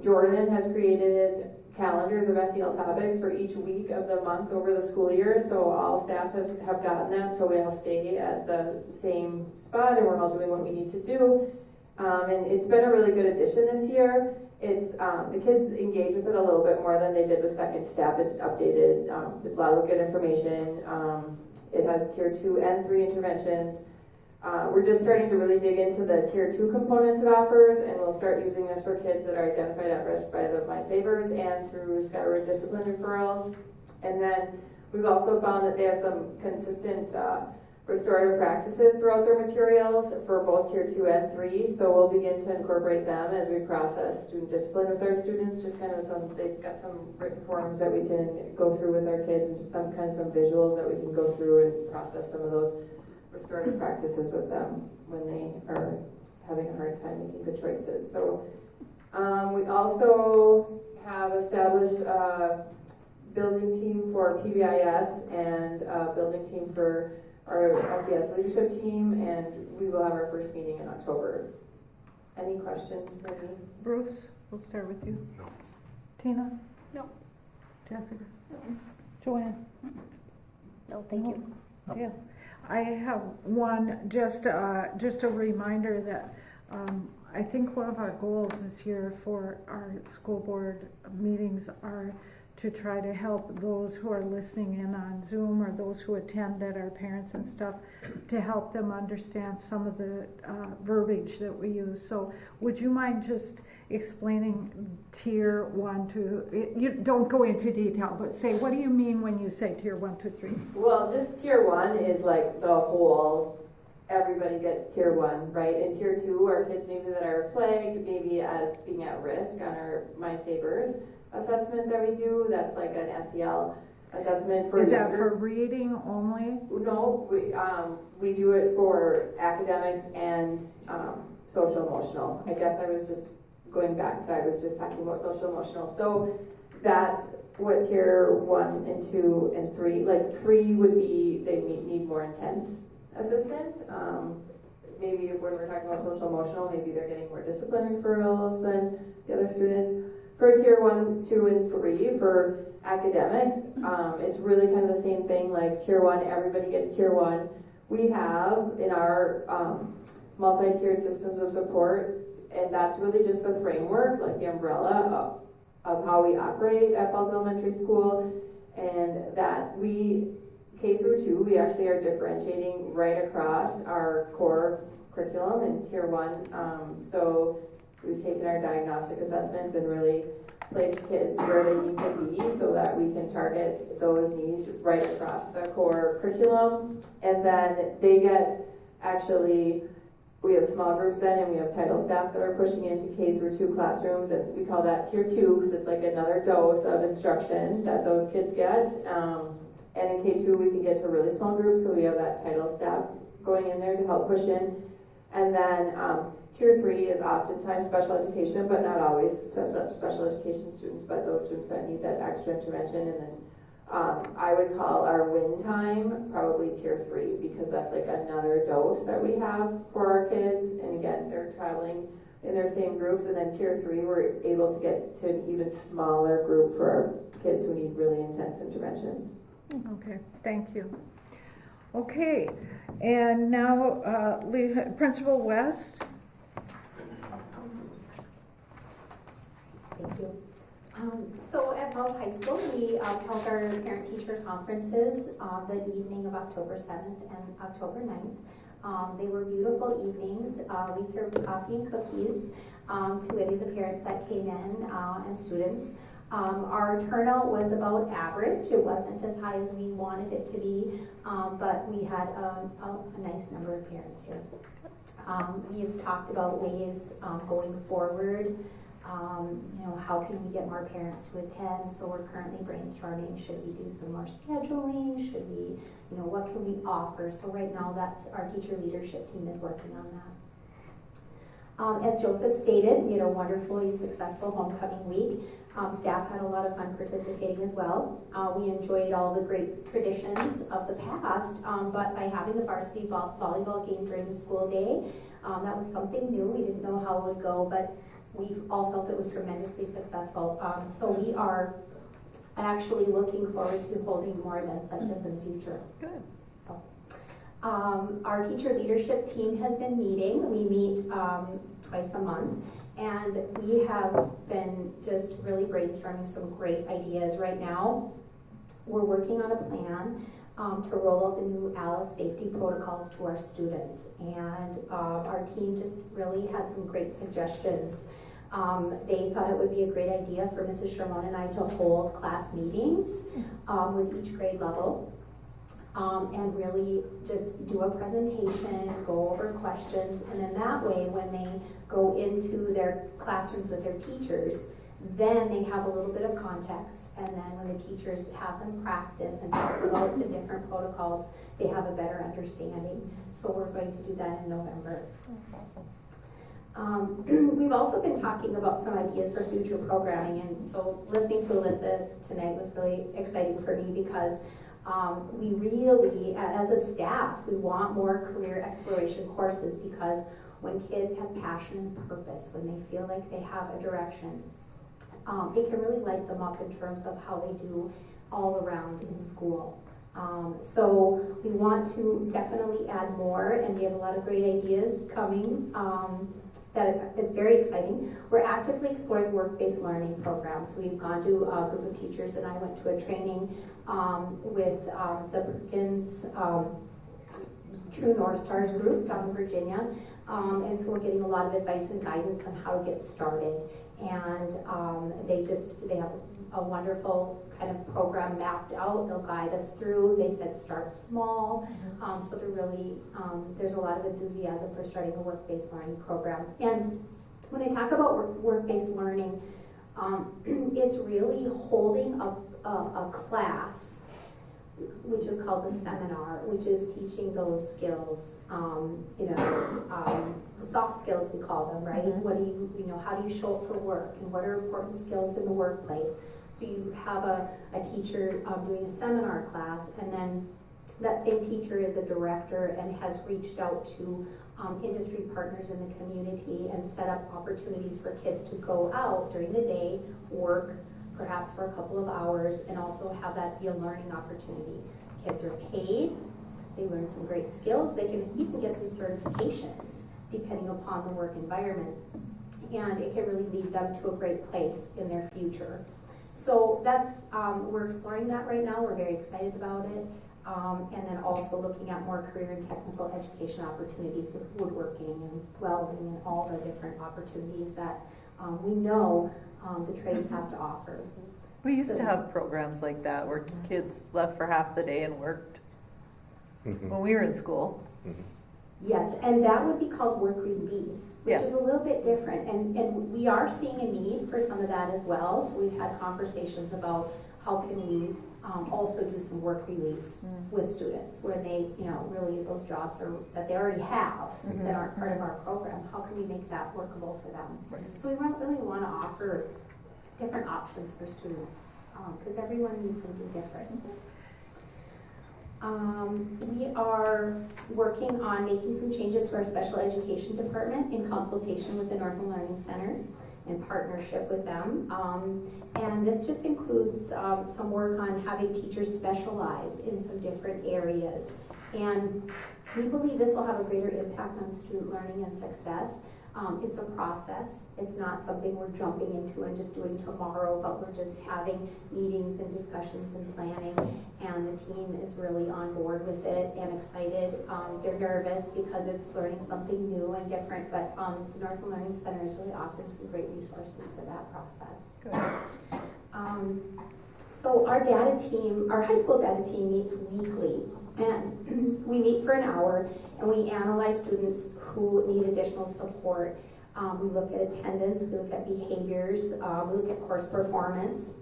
Jordan has created calendars of SEL topics for each week of the month over the school year, so all staff have gotten that, so we all stay at the same spot and we're all doing what we need to do. And it's been a really good addition this year. It's the kids engage with it a little bit more than they did with Second Step. It's updated, a lot of good information. It has tier 2 and 3 interventions. We're just starting to really dig into the tier 2 components it offers, and we'll start using this for kids that are identified at risk by the My Savers and through Skyward Discipline referrals. And then we've also found that they have some consistent restorative practices throughout their materials for both tier 2 and 3, so we'll begin to incorporate them as we process student discipline with our students. Just kind of they've got some written forms that we can go through with our kids, and just some visuals that we can go through and process some of those restorative practices with them when they are having a hard time making good choices. So we also have established a building team for PBIS and a building team for our LPS leadership team, and we will have our first meeting in October. Any questions for me? Bruce, we'll start with you. No. Tina? No. Jessica? Joanne? No, thank you. Yeah. I have one, just a reminder that I think one of our goals this year for our school board meetings are to try to help those who are listening in on Zoom or those who attend that are parents and stuff, to help them understand some of the verbiage that we use. So would you mind just explaining tier 1 to, you don't go into detail, but say, what do you mean when you say tier 1, 2, 3? Well, just tier 1 is like the whole, everybody gets tier 1, right? And tier 2 are kids maybe that are flagged, maybe as being at risk on our My Sabers assessment that we do. That's like an SEL assessment for Is that younger. for reading only? No, we do it for academics and social emotional. I guess I was just going back to, I was just talking about social emotional. So that's what tier 1 and 2 and 3, like 3 would be, they need more intense assistance. Maybe when we're talking about social emotional, maybe they're getting more discipline referrals than the other students. For tier 1, 2, and 3, for academics, it's really kind of the same thing. Like tier 1, everybody gets tier 1. We have in our multi-tiered systems of support, and that's really just the framework, like the umbrella of how we operate at Falls Elementary School, and that we, K through 2, we actually are differentiating right across our core curriculum in tier 1. So we've taken our diagnostic assessments and really placed kids where they need to be so that we can target those needs right across the core curriculum. And then they get, actually, we have small groups then, and we have title staff that are pushing into K through 2 classrooms, and we call that tier 2 because it's like another dose of instruction that those kids get. And in K2 we can get to really small groups because we have that title staff going in there to help push in. And then tier 3 is oftentimes special education, but not always special education students, but those students that need that extra intervention. And then I would call our win time probably tier 3 because that's like another dose that we have for our kids. And again, they're traveling in their same groups. And then tier 3, we're able to get to an even smaller group for our kids who need really intense interventions. Okay, thank you. Okay, and now Principal West. Thank you. So at Falls High School, we held our parent-teacher conferences the evening of October 7th and October 9th. They were beautiful evenings. We served coffee and cookies to any of the parents that came in and students. Our turnout was about average. It wasn't as high as we wanted it to be, but we had a nice number of parents here. We've talked about ways going forward. How can we get more parents to attend? So we're currently brainstorming, should we do some more scheduling? Should we, what can we offer? So right now that's our teacher leadership team is working on that. As Joseph stated, we had a wonderfully successful homecoming week. Staff had a lot of fun participating as well. We enjoyed all the great traditions of the past, but by having the varsity volleyball game during the school day, that was something new. We didn't know how it would go, but we've all felt it was tremendously successful. So we are actually looking forward to holding more events like this in the future. Good. So, our teacher leadership team has been meeting. We meet twice a month, and we have been just really brainstorming some great ideas. Right now, we're working on a plan to roll out the new ALICE safety protocols to our students, and our team just really had some great suggestions. They thought it would be a great idea for Mrs. Sherman and I to hold class meetings with each grade level and really just do a presentation, go over questions, and then that way when they go into their classrooms with their teachers, then they have a little bit of context, and then when the teachers have them practice and talk about the different protocols, they have a better understanding. So we're going to do that in November. That's awesome. We've also been talking about some ideas for future programming, and so listening to Alyssa tonight was really exciting for me because we really, as a staff, we want more career exploration courses because when kids have passion and purpose, when they feel like they have a direction, it can really light them up in terms of how they do all around in school. So we want to definitely add more, and we have a lot of great ideas coming that is very exciting. We're actively exploring work-based learning programs. We've gone to a group of teachers, and I went to a training with the Perkins True North Stars group down in Virginia, and so we're getting a lot of advice and guidance on how to get started. And they have a wonderful kind of program mapped out. They'll guide us through. They said start small. So they're really, there's a lot of enthusiasm for starting a work-based learning program. And when I talk about work-based learning, it's really holding a class, which is called the seminar, which is teaching those skills, soft skills we call them, right? What do you, how do you show up for work, and what are important skills in the workplace? So you have a teacher doing a seminar class, and then that same teacher is a director and has reached out to industry partners in the community and set up opportunities for kids to go out during the day, work perhaps for a couple of hours, and also have that be a learning opportunity. Kids are paid, they learn some great skills, they can even get some certifications depending upon the work environment, and it can really lead them to a great place in their future. So that's, we're exploring that right now, we're very excited about it, and then also looking at more career and technical education opportunities with woodworking and welding and all the different opportunities that we know the trades have to offer. We used to have programs like that where kids left for half the day and worked when we were in school. Yes, and that would be called work release, which is a little bit different. And we are seeing a need for some of that as well. So we've had conversations about how can we also do some work release with students where they, really those jobs are that they already have that aren't part of our program. How can we make that workable for them? Right. So we really want to offer different options for students because everyone needs something different. We are working on making some changes to our special education department in consultation with the Northern Learning Center in partnership with them. And this just includes some work on having teachers specialize in some different areas. And we believe this will have a greater impact on student learning and success. It's a process. It's not something we're jumping into and just doing tomorrow, but we're just having meetings and discussions and planning, and the team is really on board with it and excited. They're nervous because it's learning something new and different, but the Northern Learning Center is really offering some great resources for that process. Good. So our data team, our high school data team meets weekly, and we meet for an hour and we analyze students who need additional support. We look at attendance, we look at behaviors, we look at course performance,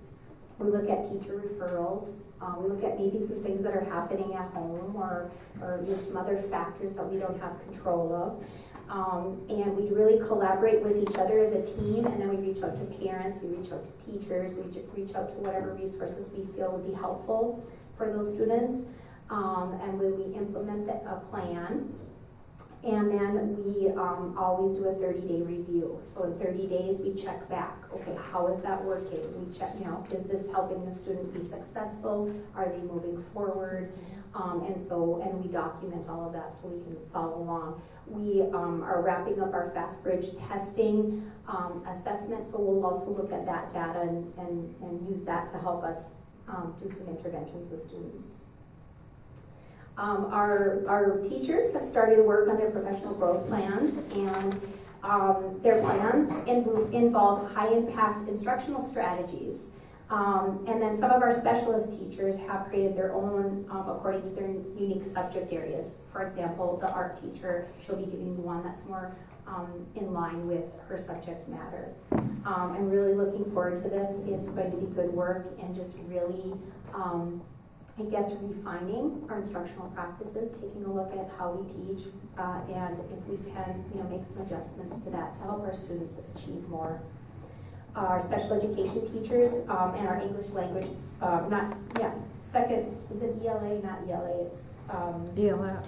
we look at teacher referrals, we look at maybe some things that are happening at home or just some other factors that we don't have control of. And we really collaborate with each other as a team, and then we reach out to parents, we reach out to teachers, we reach out to whatever resources we feel would be helpful for those students. And when we implement a plan, and then we always do a 30-day review. So in 30 days, we check back. Okay, how is that working? We check, is this helping the student be successful? Are they moving forward? And we document all of that so we can follow along. We are wrapping up our FastBridge testing assessment, so we'll also look at that data and use that to help us do some interventions with students. Our teachers have started work on their professional growth plans, and their plans involve high-impact instructional strategies. And then some of our specialist teachers have created their own according to their unique subject areas. For example, the art teacher, she'll be doing one that's more in line with her subject matter. I'm really looking forward to this. It's going to be good work and just really refining our instructional practices, taking a look at how we teach, and if we can, make some adjustments to that to help our students achieve more. Our special education teachers and our English language, second, is it ELA, not ELA, it's ELS.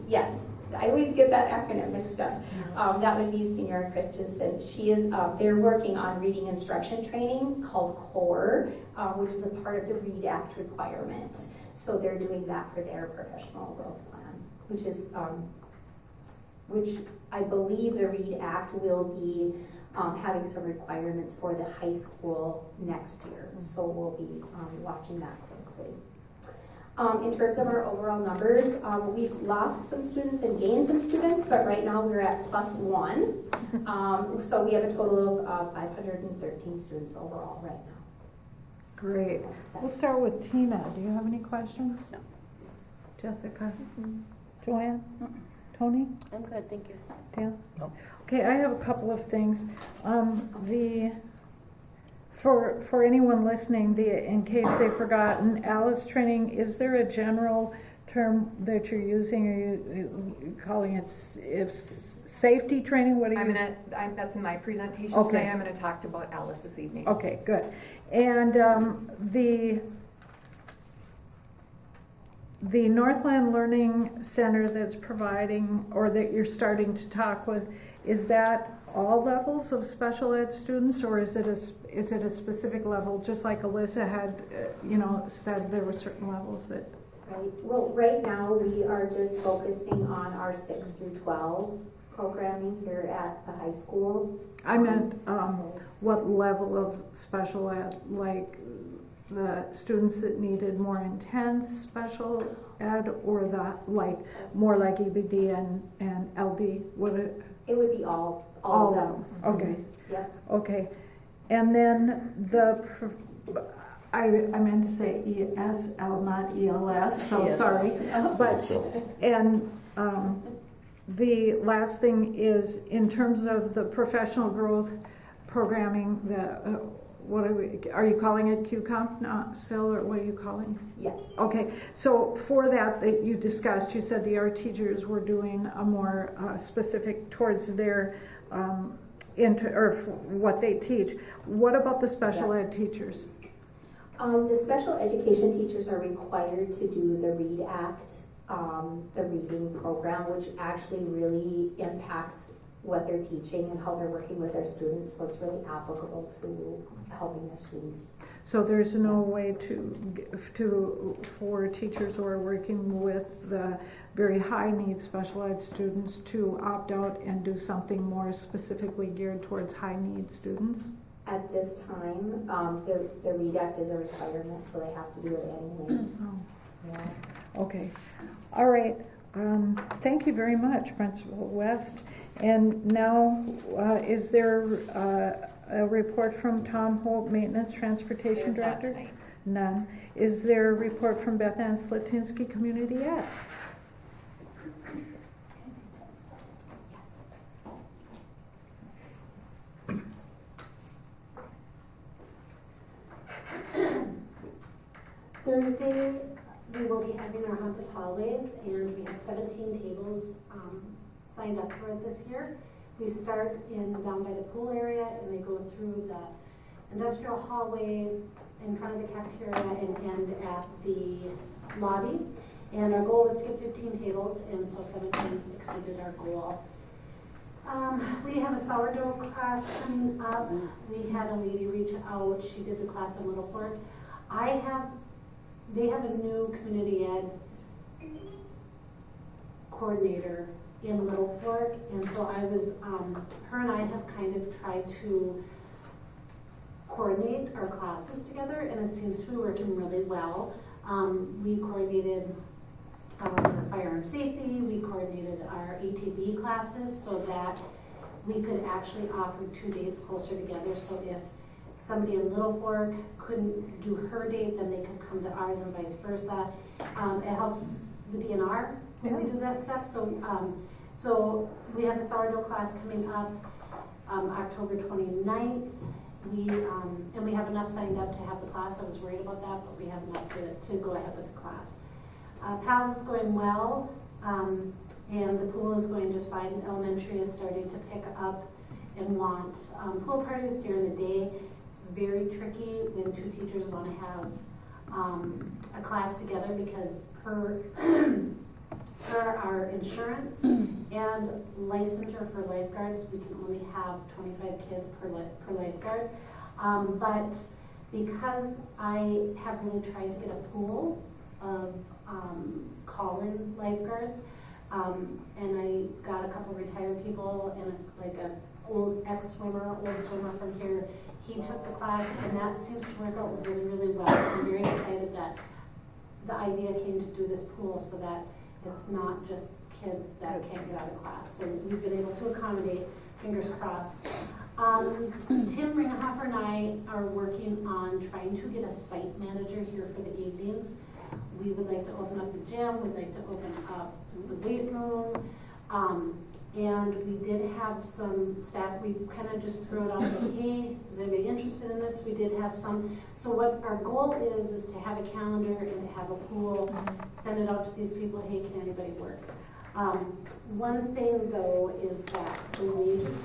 Yes, I always get that acronym mixed up. That would be Senior Christensen. She is, they're working on reading instruction training called CORE, which is a part of the READ Act requirement. So they're doing that for their professional growth plan, which I believe the READ Act will be having some requirements for the high school next year. So we'll be watching that closely. In terms of our overall numbers, we've lost some students and gained some students, but right now we're at +1. So we have a total of 513 students overall right now. Great. We'll start with Tina. Do you have any questions? No. Jessica? Joanne? Tony? I'm good, thank you. Dan? No. Okay, I have a couple of things. For anyone listening, in case they've forgotten, ALICE training, is there a general term that you're using? Are you calling it safety training? What are you? That's in my presentation Okay. tonight. I'm gonna talk about ALICE this evening. Okay, good. And the Northland Learning Center that's providing, or that you're starting to talk with, is that all levels of special ed students, or is it a specific level, just like Alyssa had, said there were certain levels that? Right. Well, right now we are just focusing on our 6 through 12 programming here at the high school. I meant what level of special ed, like the students that needed more intense special ed, or more like EBD and LD? It would be all of them. Okay. Yeah. Okay. And then I meant to say ESL, not ELS, so Yes. sorry. But, and the last thing is, in terms of the professional growth programming, are you calling it QComp, not SIL, or what are you calling? Yes. Okay, so for that you discussed, you said the art teachers were doing a more specific towards their what they teach. What about the special ed teachers? The special education teachers are required to do the READ Act, the reading program, which actually really impacts what they're teaching and how they're working with their students, so it's really applicable to helping their students. So there's no way for teachers who are working with the very high needs special ed students to opt out and do something more specifically geared towards high need students? At this time, the READ Act is a requirement, so they have to do it anyway. Oh. Yeah. Okay. All right. Thank you very much, Principal West. And now, is there a report from Tom Holt, Maintenance Transportation There's not Director? tonight. None. Is there a report from Beth Ann Slatinsky, Community Ed? Thursday, we will be having our haunted hallways, and we have 17 tables signed up for it this year. We start down by the pool area, and they go through the industrial hallway in front of the cafeteria and end at the lobby. And our goal was to get 15 tables, and so 17 exceeded our goal. We have a sourdough class coming up. We had a lady reach out. She did the class in Little Fork. They have a new community ed coordinator in Little Fork, and so her and I have kind of tried to coordinate our classes together, and it seems to be working really well. We coordinated firearm safety, we coordinated our ATV classes so that we could actually offer 2 dates closer together, so if somebody in Little Fork couldn't do her date, then they could come to ours and vice versa. It helps the DNR when we do that stuff. So we have the sourdough class coming up October 29th. And we have enough signed up to have the class. I was worried about that, but we have enough to go ahead with the class. PALS is going well, and the pool is going just fine. Elementary is starting to pick up and want pool parties during the day. Very tricky when 2 teachers want to have a class together, because for our insurance and licensure for lifeguards, we can only have 25 kids per lifeguard. But because I have really tried to get a pool of call-in lifeguards, and I got a couple retired people and like an old swimmer from here. He took the class, and that seems to work out really, really well. So I'm very excited that the idea came to do this pool so that it's not just kids that can't get out of class. So we've been able to accommodate, fingers crossed. Tim Ringhofer and I are working on trying to get a site manager here for the evenings. We would like to open up the gym, we'd like to open up the weight room, and we did have some staff, we kind of just threw it out there, hey, is anybody interested in this? We did have some. So what our goal is to have a calendar and to have a pool, send it out to these people, hey, can anybody work? One thing though is that the wages,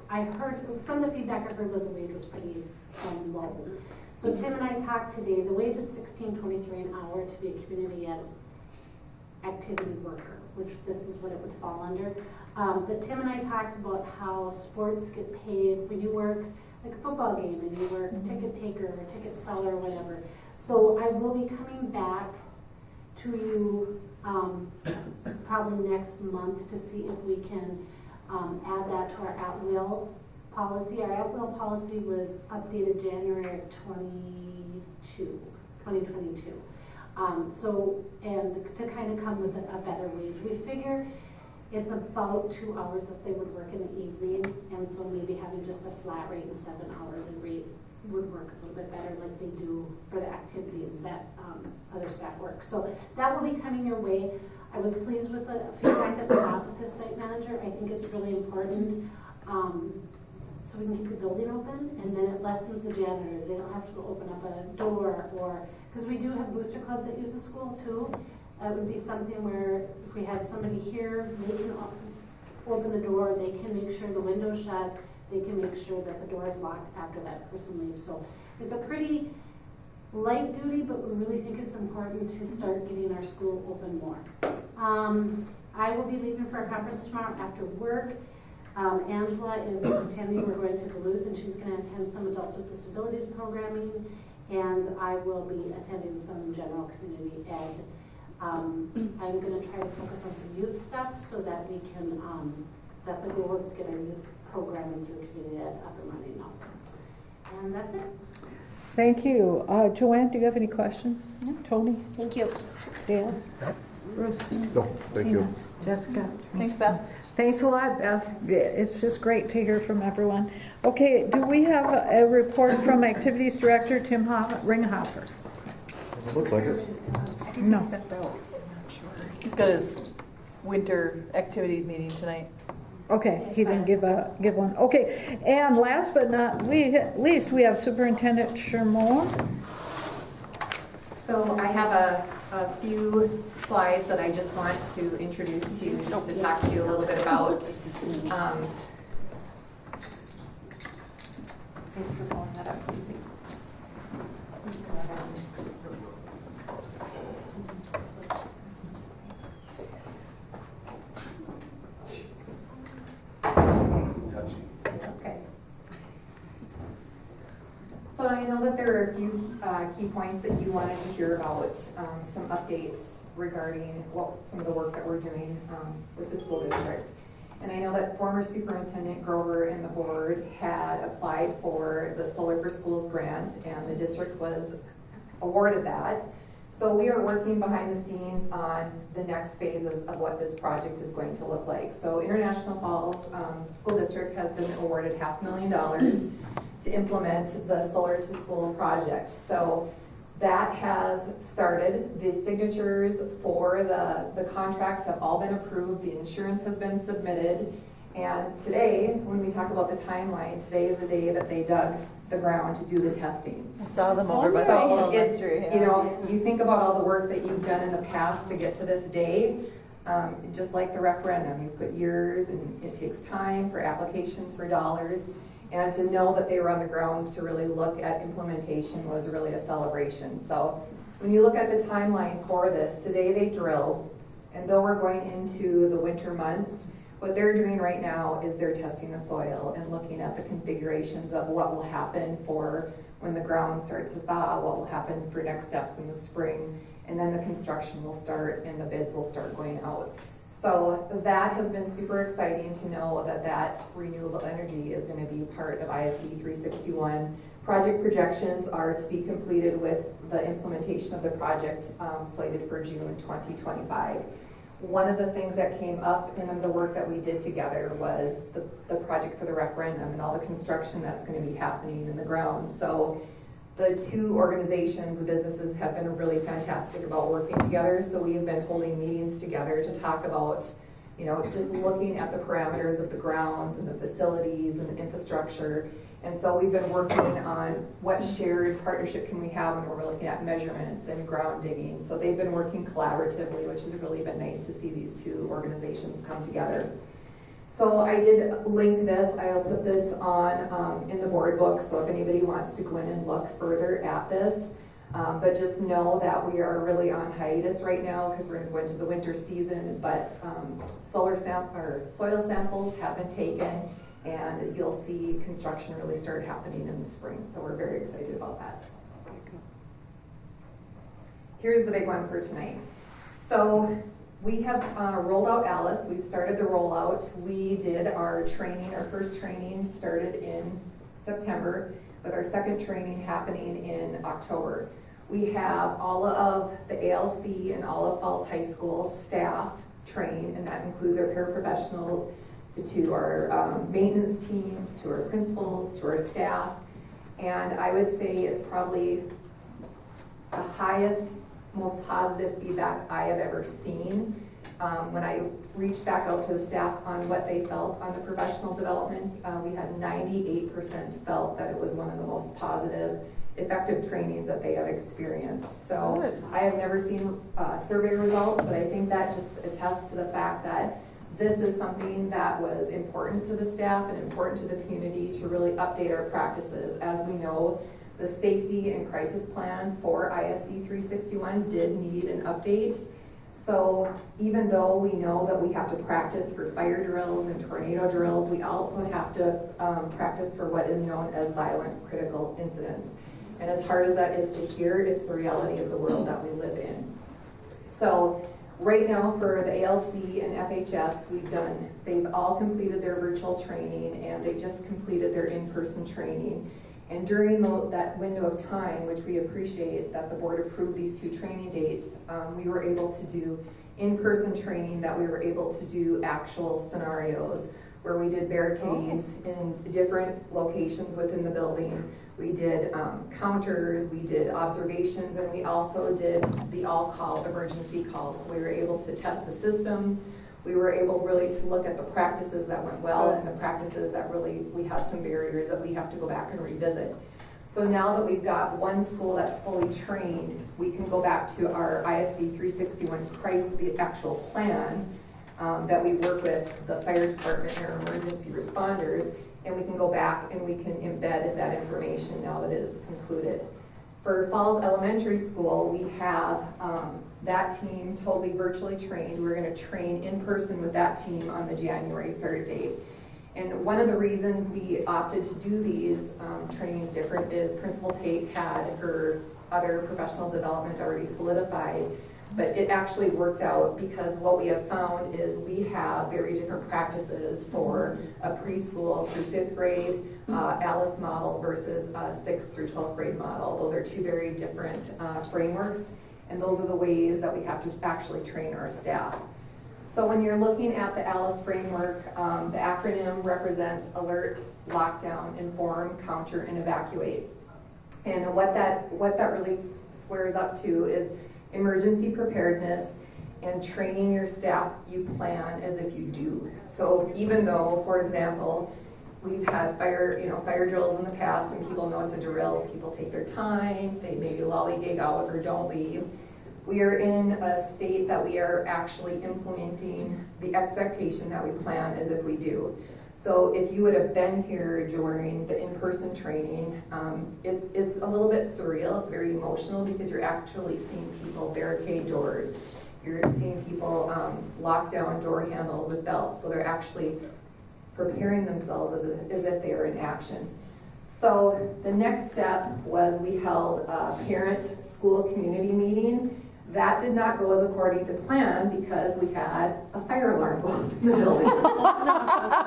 I heard, some of the feedback I heard was the wage was pretty low. So Tim and I talked today, the wage is $16.23 an hour to be a community ed activity worker, which this is what it would fall under. But Tim and I talked about how sports get paid when you work like a football game and you work ticket taker or ticket seller or whatever. So I will be coming back to you probably next month to see if we can add that to our at-will policy. Our at-will policy was updated January of 2022. And to kind of come with a better wage. We figure it's about 2 hours that they would work in the evening, and so maybe having just a flat rate instead of an hourly rate would work a little bit better like they do for the activities that other staff work. So that will be coming your way. I was pleased with the feedback that we got with this site manager. I think it's really important so we can keep the building open, and then it lessens the janitors. They don't have to go open up a door, or because we do have booster clubs that use the school too. It would be something where if we have somebody here, they can open the door, they can make sure the window's shut, they can make sure that the door is locked after that person leaves. So it's a pretty light duty, but we really think it's important to start getting our school open more. I will be leaving for a conference tomorrow after work. Angela is attending, we're going to Duluth, and she's going to attend some adults with disabilities programming, and I will be attending some general community ed. I'm going to try to focus on some youth stuff so that we can, that's a goal, is to get our youth programming through community ed up and running now. And that's it. Thank you. Joanne, do you have any questions? No. Tony? Thank you. Dan? Bruce? No, thank you. Jessica? Thanks, Beth. Thanks a lot, Beth. It's just great to hear from everyone. Okay, do we have a report from Activities Director Tim Ringhofer? Looks like it. I think No. he stepped out. I'm not sure. He's got his winter activities meeting tonight. Okay, he didn't give one. Okay, and last but not least, we have Superintendent Shermone. So I have a few slides that I just want to introduce to you, just to talk to you a little bit about. Thanks for pulling that up, Lizzie. Okay. So I know that there are a few key points that you wanted to hear about, some updates regarding some of the work that we're doing with the school district. And I know that former Superintendent Grover and the board had applied for the Solar for Schools grant, and the district was awarded that. So we are working behind the scenes on the next phases of what this project is going to look like. So International Falls School District has been awarded $500,000 to implement the Solar to School project. So that has started. The signatures for the contracts have all been approved. The insurance has been submitted. And today, when we talk about the timeline, today is the day that they dug the ground to do the testing. I saw them over by the So it's, elementary. Yeah. you know, you think about all the work that you've done in the past to get to this day, just like the referendum, you put years and it takes time for applications for dollars. And to know that they were on the grounds to really look at implementation was really a celebration. So when you look at the timeline for this, today they drilled, and though we're going into the winter months, what they're doing right now is they're testing the soil and looking at the configurations of what will happen for when the ground starts to thaw, what will happen for next steps in the spring, and then the construction will start and the bids will start going out. So that has been super exciting to know that that renewable energy is going to be part of ISD 361. Project projections are to be completed with the implementation of the project slated for June 2025. One of the things that came up in the work that we did together was the project for the referendum and all the construction that's going to be happening in the ground. So the two organizations, the businesses, have been really fantastic about working together. So we have been holding meetings together to talk about, you know, just looking at the parameters of the grounds and the facilities and the infrastructure. And so we've been working on what shared partnership can we have when we're looking at measurements and ground digging. So they've been working collaboratively, which has really been nice to see these two organizations come together. So I did link this. I'll put this on in the board book, so if anybody wants to go in and look further at this. But just know that we are really on hiatus right now because we're going to go into the winter season, but soil samples have been taken, and you'll see construction really start happening in the spring. So we're very excited about that. Here's the big one for tonight. So we have rolled out Alice. We've started the rollout. We did our training, our first training started in September, with our second training happening in October. We have all of the ALC and all of Falls High School staff trained, and that includes our paraprofessionals, to our maintenance teams, to our principals, to our staff. And I would say it's probably the highest, most positive feedback I have ever seen. When I reached back out to the staff on what they felt on the professional development, we had 98% felt that it was one of the most positive, effective trainings that they have experienced. So good. I have never seen survey results, but I think that just attests to the fact that this is something that was important to the staff and important to the community to really update our practices. As we know, the safety and crisis plan for ISD 361 did need an update. So even though we know that we have to practice for fire drills and tornado drills, we also have to practice for what is known as violent critical incidents. And as hard as that is to hear, it's the reality of the world that we live in. So right now for the ALC and FHS, they've all completed their virtual training, and they just completed their in-person training. And during that window of time, which we appreciate that the board approved these two training dates, we were able to do in-person training, that we were able to do actual scenarios where we did barricades in different locations within the building. We did counters, we did observations, and we also did the all-call emergency calls. So we were able to test the systems. We were able really to look at the practices that went well and the practices that really, we had some barriers that we have to go back and revisit. So now that we've got one school that's fully trained, we can go back to our ISD 361 crisis, the actual plan that we work with the fire department and our emergency responders, and we can go back and we can embed that information now that it is concluded. For Falls Elementary School, we have that team totally virtually trained. We're going to train in person with that team on the January 3rd date. And one of the reasons we opted to do these trainings different is Principal Tate had her other professional development already solidified, but it actually worked out because what we have found is we have very different practices for a preschool through 5th grade Alice model versus a 6th through 12th grade model. Those are two very different frameworks, and those are the ways that we have to actually train our staff. So when you're looking at the Alice framework, the acronym represents alert, lockdown, inform, counter, and evacuate. And what that really squares up to is emergency preparedness and training your staff. You plan as if you do. So even though, for example, we've had fire drills in the past and people know it's a drill, people take their time, they maybe lollygag out or don't leave. We are in a state that we are actually implementing the expectation that we plan as if we do. So if you would have been here during the in-person training, it's a little bit surreal. It's very emotional because you're actually seeing people barricade doors. You're seeing people lock down door handles with belts. So they're actually preparing themselves as if they are in action. So the next step was we held a parent-school community meeting. That did not go as according to plan because we had a fire alarm go off in the building.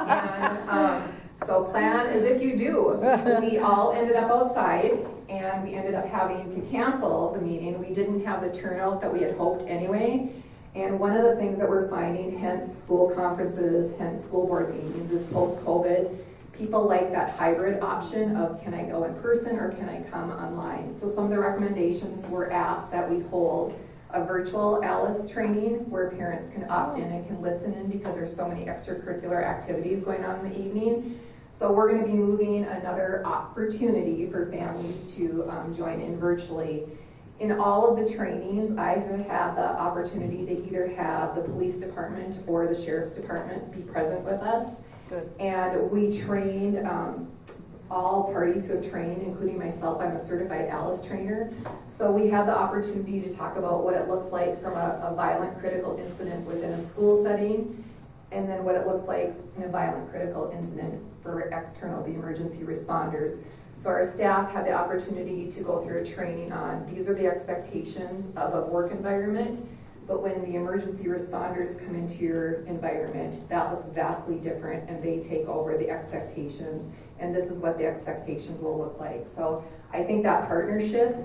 And so plan as if you do. We all ended up outside and we ended up having to cancel the meeting. We didn't have the turnout that we had hoped anyway. And one of the things that we're finding, hence school conferences, hence school board meetings, is post-COVID, people like that hybrid option of can I go in person or can I come online? So some of the recommendations were asked that we hold a virtual ALICE training where parents can opt in and can listen in because there's so many extracurricular activities going on in the evening. So we're going to be moving another opportunity for families to join in virtually. In all of the trainings, I have had the opportunity to either have the police department or the sheriff's department be present with us. Good. And we trained all parties who have trained, including myself. I'm a certified ALICE trainer. So we had the opportunity to talk about what it looks like from a violent critical incident within a school setting, and then what it looks like in a violent critical incident for external, the emergency responders. So our staff had the opportunity to go through a training on these are the expectations of a work environment, but when the emergency responders come into your environment, that looks vastly different and they take over the expectations, and this is what the expectations will look like. So I think that partnership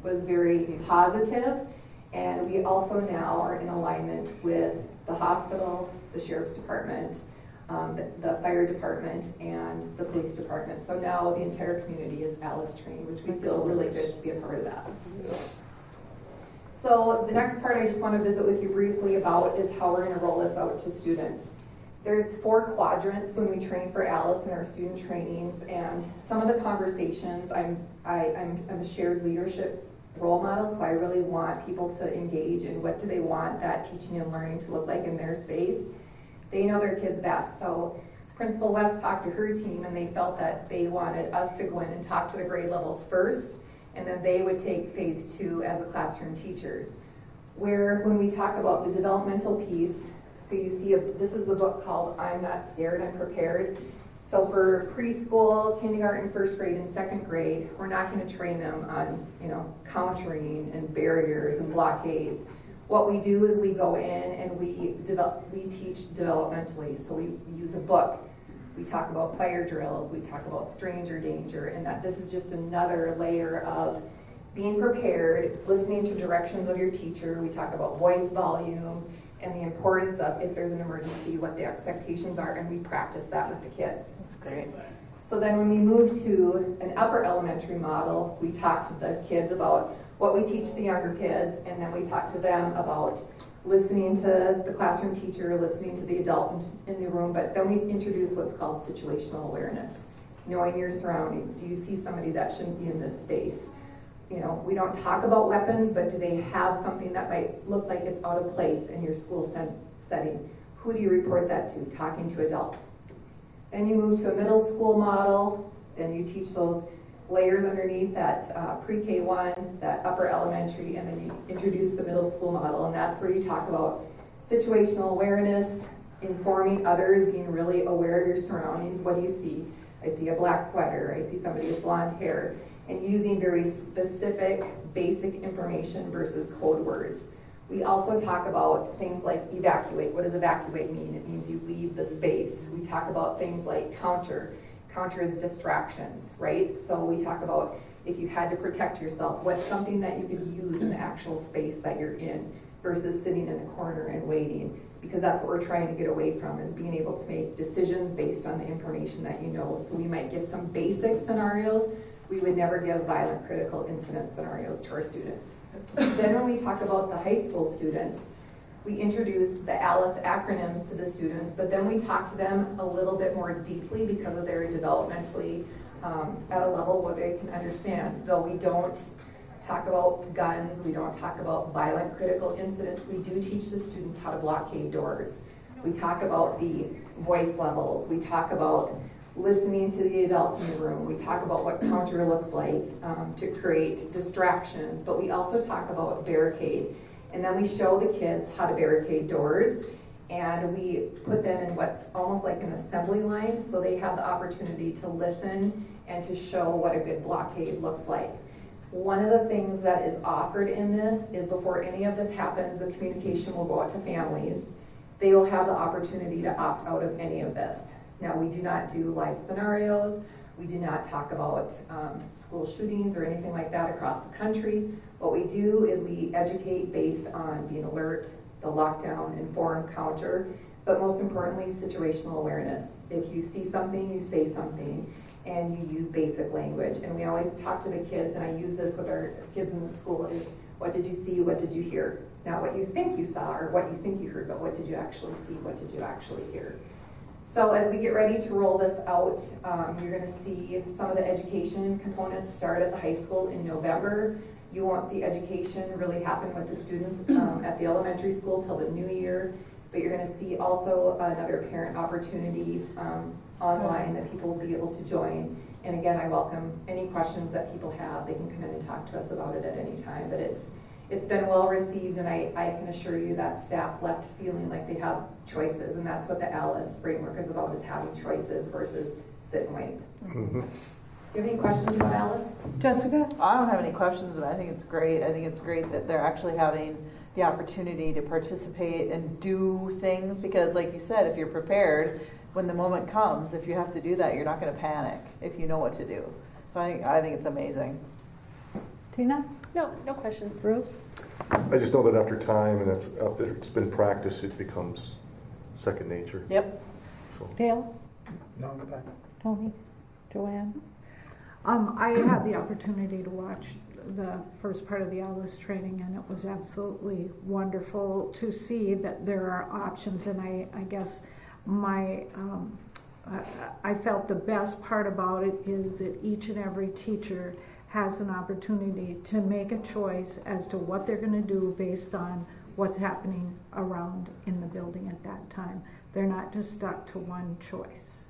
was very positive, and we also now are in alignment with the hospital, the sheriff's department, the fire department, and the police department. So now the entire community is ALICE trained, which we feel really good to be a part of that. So the next part I just want to visit with you briefly about is how we're going to roll this out to students. There's 4 quadrants when we train for ALICE in our student trainings, and some of the conversations, I'm a shared leadership role model, so I really want people to engage in what do they want that teaching and learning to look like in their space. They know their kids best. So Principal West talked to her team and they felt that they wanted us to go in and talk to the grade levels first, and then they would take phase 2 as the classroom teachers. Where when we talk about the developmental piece, so you see, this is the book called I'm Not Scared, I'm Prepared. So for preschool, kindergarten, first grade, and second grade, we're not going to train them on, countering and barriers and blockades. What we do is we go in and we teach developmentally. So we use a book. We talk about fire drills. We talk about stranger danger, and that this is just another layer of being prepared, listening to directions of your teacher. We talk about voice volume and the importance of if there's an emergency, what the expectations are, and we practice that with the kids. That's great. So then when we move to an upper elementary model, we talk to the kids about what we teach the younger kids, and then we talk to them about listening to the classroom teacher, listening to the adult in the room, but then we introduce what's called situational awareness. Knowing your surroundings. Do you see somebody that shouldn't be in this space? We don't talk about weapons, but do they have something that might look like it's out of place in your school setting? Who do you report that to? Talking to adults. Then you move to a middle school model, then you teach those layers underneath that pre-K 1, that upper elementary, and then you introduce the middle school model, and that's where you talk about situational awareness, informing others, being really aware of your surroundings. What do you see? I see a black sweater, I see somebody with blonde hair, and using very specific, basic information versus code words. We also talk about things like evacuate. What does evacuate mean? It means you leave the space. We talk about things like counter. Counter is distractions, right? So we talk about if you had to protect yourself, what's something that you could use in the actual space that you're in versus sitting in a corner and waiting, because that's what we're trying to get away from, is being able to make decisions based on the information that you know. So we might give some basic scenarios. We would never give violent critical incident scenarios to our students. Then when we talk about the high school students, we introduce the ALICE acronyms to the students, but then we talk to them a little bit more deeply because of their developmentally at a level where they can understand. Though we don't talk about guns, we don't talk about violent critical incidents, we do teach the students how to blockade doors. We talk about the voice levels. We talk about listening to the adults in the room. We talk about what counter looks like to create distractions, but we also talk about barricade. And then we show the kids how to barricade doors, and we put them in what's almost like an assembly line, so they have the opportunity to listen and to show what a good blockade looks like. One of the things that is offered in this is before any of this happens, the communication will go out to families. They will have the opportunity to opt out of any of this. Now, we do not do live scenarios. We do not talk about school shootings or anything like that across the country. What we do is we educate based on being alert, the lockdown, inform, counter, but most importantly, situational awareness. If you see something, you say something, and you use basic language. And we always talk to the kids, and I use this with our kids in the school, is what did you see, what did you hear? Not what you think you saw or what you think you heard, but what did you actually see, what did you actually hear? So as we get ready to roll this out, you're gonna see some of the education components start at the high school in November. You won't see education really happen with the students at the elementary school till the new year, but you're gonna see also another parent opportunity online that people will be able to join. And again, I welcome any questions that people have. They can come in and talk to us about it at any time, but it's been well received, and I can assure you that staff left feeling like they have choices, and that's what the ALICE framework is about, is having choices versus sit and wait. Mm-hmm. Do you have any questions about ALICE? Jessica? I don't have any questions, but I think it's great. I think it's great that they're actually having the opportunity to participate and do things, because like you said, if you're prepared, when the moment comes, if you have to do that, you're not going to panic if you know what to do. So I think it's amazing. Tina? No questions. Bruce? I just know that after time and after it's been practiced, it becomes second nature. Yep. So. Dale? No, go back. Tony? Joanne? I had the opportunity to watch the first part of the ALICE training, and it was absolutely wonderful to see that there are options. And I guess I felt the best part about it is that each and every teacher has an opportunity to make a choice as to what they're going to do based on what's happening around in the building at that time. They're not just stuck to one choice.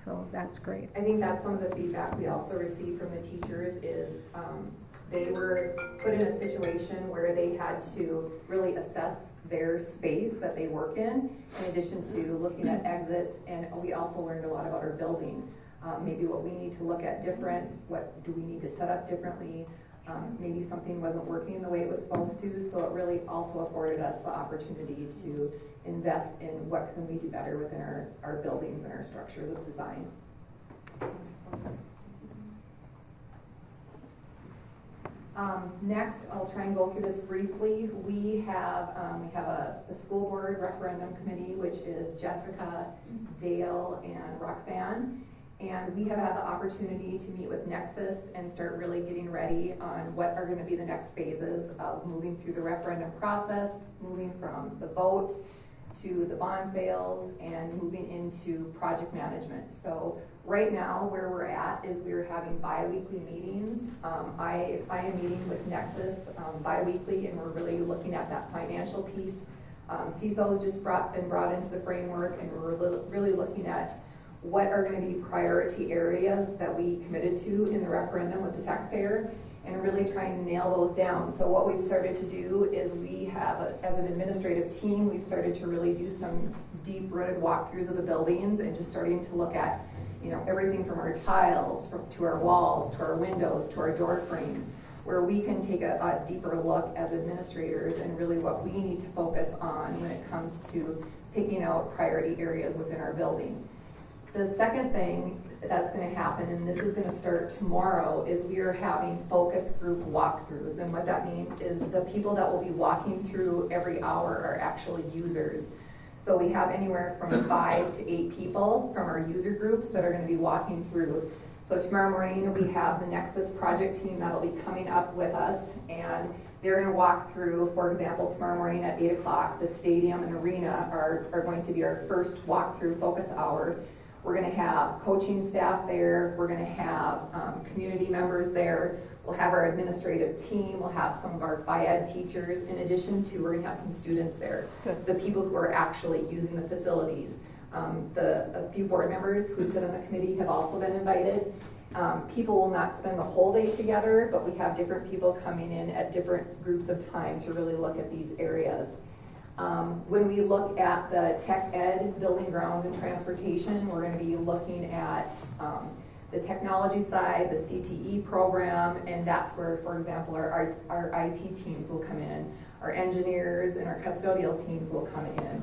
So that's great. I think that's some of the feedback we also received from the teachers is they were put in a situation where they had to really assess their space that they work in addition to looking at exits, and we also learned a lot about our building. Maybe what we need to look at different, what do we need to set up differently, maybe something wasn't working the way it was supposed to, so it really also afforded us the opportunity to invest in what can we do better within our buildings and our structures of design. Next, I'll try and go through this briefly. We have a school board referendum committee, which is Jessica, Dale, and Roxanne. And we have had the opportunity to meet with Nexus and start really getting ready on what are going to be the next phases of moving through the referendum process, moving from the vote to the bond sales, and moving into project management. So right now where we're at is we're having bi-weekly meetings. I am meeting with Nexus bi-weekly, and we're really looking at that financial piece. CISO has just been brought into the framework, and we're really looking at what are going to be priority areas that we committed to in the referendum with the taxpayer, and really trying to nail those down. So what we've started to do is we have, as an administrative team, we've started to really do some deep-rooted walkthroughs of the buildings and just starting to look at, everything from our tiles to our walls, to our windows, to our door frames, where we can take a deeper look as administrators and really what we need to focus on when it comes to picking out priority areas within our building. The second thing that's going to happen, and this is going to start tomorrow, is we are having focus group walkthroughs. And what that means is the people that will be walking through every hour are actually users. So we have anywhere from 5 to 8 people from our user groups that are going to be walking through. So tomorrow morning we have the Nexus project team that'll be coming up with us, and they're going to walk through, for example, tomorrow morning at 8 o'clock, the stadium and arena are going to be our first walkthrough focus hour, We're gonna have coaching staff there, we're gonna have community members there, we'll have our administrative team, we'll have some of our FIAD teachers, in addition to, we're gonna have some students there. Good. The people who are actually using the facilities. A few board members who sit on the committee have also been invited. People will not spend the whole day together, but we have different people coming in at different groups of time to really look at these areas. When we look at the tech ed, building grounds and transportation, we're going to be looking at the technology side, the CTE program, and that's where, for example, our IT teams will come in. Our engineers and our custodial teams will come in.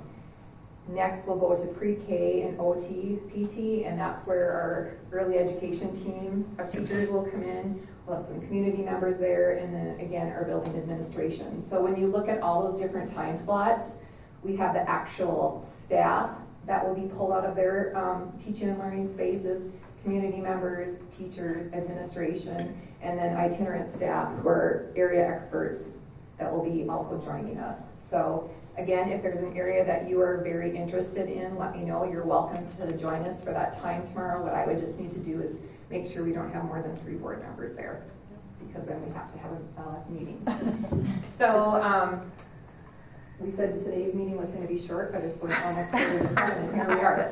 Next, we'll go to pre-K and OT, PT, and that's where our early education team of teachers will come in. We'll have some community members there, and then again, our building administration. So when you look at all those different time slots, we have the actual staff that will be pulled out of their teaching and learning spaces, community members, teachers, administration, and then itinerant staff who are area experts that will be also joining us. So again, if there's an area that you are very interested in, let me know. You're welcome to join us for that time tomorrow. What I would just need to do is make sure we don't have more than 3 board members there, because then we have to have a meeting. So we said today's meeting was going to be short, but it's going almost 4:07, and here we are.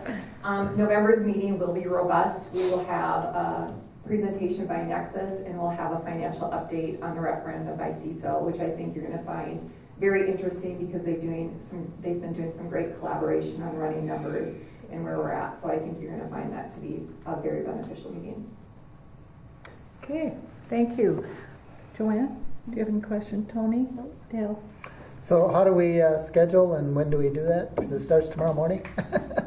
November's meeting will be robust. We will have a presentation by Nexus, and we'll have a financial update on the referendum by CISO, which I think you're going to find very interesting, because they've been doing some great collaboration on running numbers and where we're at. So I think you're going to find that to be a very beneficial meeting. Okay, thank you. Joanne, do you have any questions? Tony? Dale? So how do we schedule, and when do we do that? 'Cause it starts tomorrow morning?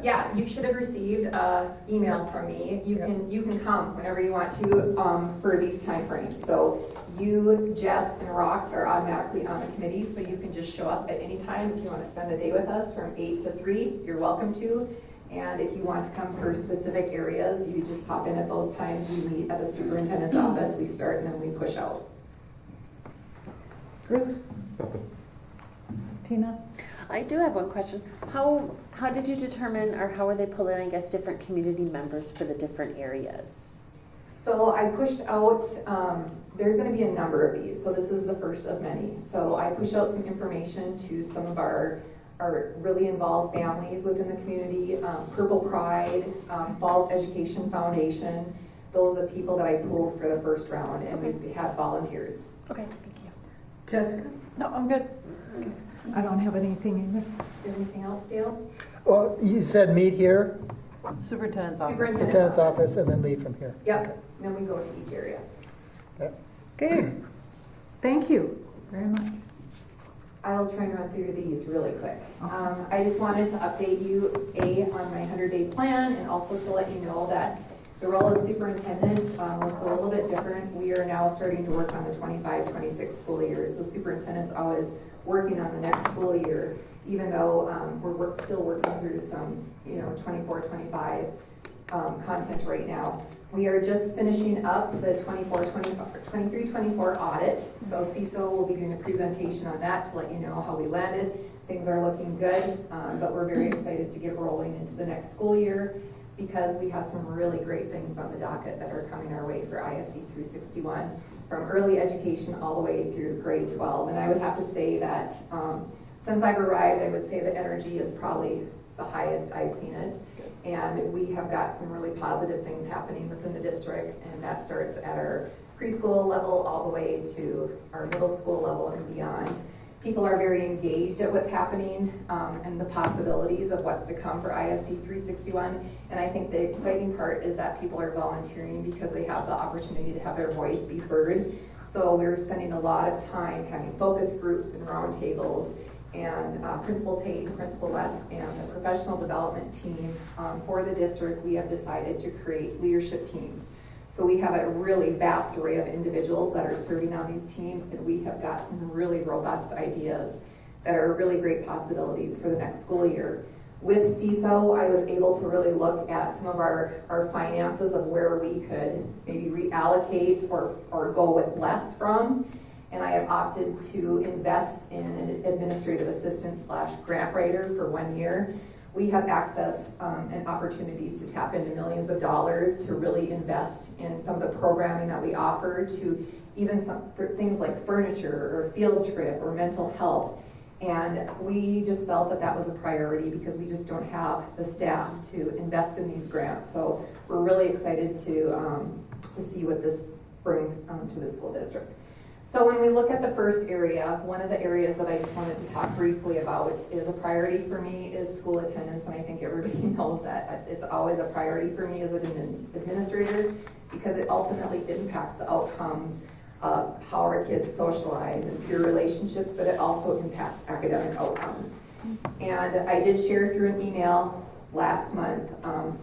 Yeah, you should have received an email from me. You can come whenever you want to for these time frames. So you, Jess, and Rox are automatically on the committee, so you can just show up at any time. If you want to spend the day with us from 8 to 3, you're welcome to. And if you want to come for specific areas, you just pop in at those times. We meet at the superintendent's office, we start, and then we push out. Bruce? Tina? I do have one question. How did you determine, or how are they pulling, I guess, different community members for the different areas? So I pushed out, there's going to be a number of these, so this is the first of many. So I pushed out some information to some of our really involved families within the community, Purple Pride, Falls Education Foundation. Those are the people that I pulled for the first round, and we had volunteers. Okay, thank you. Jessica? No, I'm good. I don't have anything either. Anything else, Dale? Well, you said meet here, Superintendent's office. superintendent's office, and then leave from here. Yep, then we go to each area. Okay, thank you very much. I'll try and run through these really quick. I just wanted to update you, on my 100-day plan, and also to let you know that the role of superintendent looks a little bit different. We are now starting to work on the 25-26 school year, so superintendent's always working on the next school year, even though we're still working through some 24-25 content right now. We are just finishing up the 23-24 audit, so CISO will be doing a presentation on that to let you know how we landed. Things are looking good, but we're very excited to get rolling into the next school year, because we have some really great things on the docket that are coming our way for ISD 361, from early education all the way through grade 12. And I would have to say that since I've arrived, I would say the energy is probably the highest I've seen it. And we have got some really positive things happening within the district, and that starts at our preschool level all the way to our middle school level and beyond. People are very engaged at what's happening and the possibilities of what's to come for ISD 361. And I think the exciting part is that people are volunteering because they have the opportunity to have their voice be heard. So we're spending a lot of time having focus groups and roundtables, and Principal Tate and Principal West and the professional development team for the district, we have decided to create leadership teams. So we have a really vast array of individuals that are serving on these teams, and we have got some really robust ideas that are really great possibilities for the next school year. With CISO, I was able to really look at some of our finances of where we could maybe reallocate or go with less from. And I have opted to invest in an administrative assistant / grant writer for 1 year. we have access and opportunities to tap into millions of dollars to really invest in some of the programming that we offer, to even for things like furniture or field trip or mental health. And we just felt that that was a priority because we just don't have the staff to invest in these grants. So we're really excited to see what this brings to the school district. So when we look at the first area, one of the areas that I just wanted to talk briefly about is a priority for me is school attendance, and I think everybody knows that. It's always a priority for me as an administrator because it ultimately impacts the outcomes of how our kids socialize and peer relationships, but it also impacts academic outcomes. And I did share through an email last month,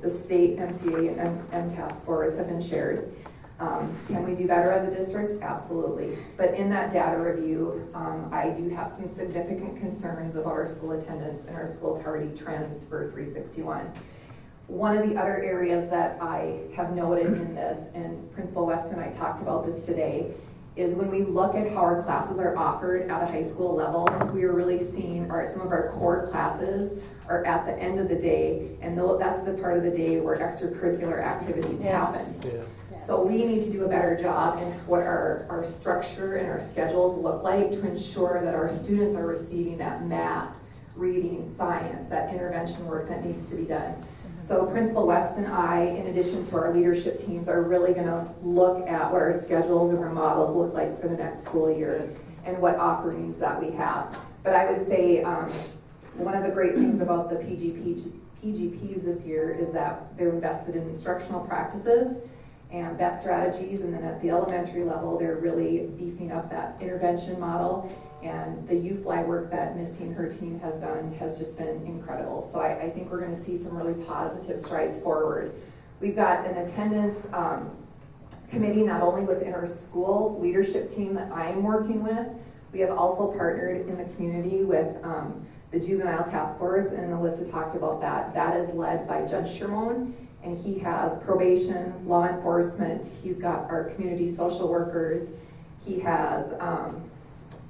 the state MCA and MTAS scores have been shared. Can we do better as a district? Absolutely. But in that data review, I do have some significant concerns about our school attendance and our school tardy trends for 361. One of the other areas that I have noted in this, and Principal West and I talked about this today, is when we look at how our classes are offered at a high school level, we are really seeing some of our core classes are at the end of the day, and that's the part of the day where extracurricular activities happen. Yeah. So we need to do a better job in what our structure and our schedules look like to ensure that our students are receiving that math, reading, science, that intervention work that needs to be done. So Principal West and I, in addition to our leadership teams, are really going to look at what our schedules and our models look like for the next school year and what offerings that we have. But I would say one of the great things about the PGPs this year is that they're invested in instructional practices and best strategies, and then at the elementary level, they're really beefing up that intervention model. And the youth fly work that Missy and her team has done has just been incredible. So I think we're going to see some really positive strides forward. We've got an attendance committee not only within our school leadership team that I am working with, we have also partnered in the community with the juvenile task force, and Alyssa talked about that. That is led by Judge Shermone, and he has probation, law enforcement, he's got our community social workers, he has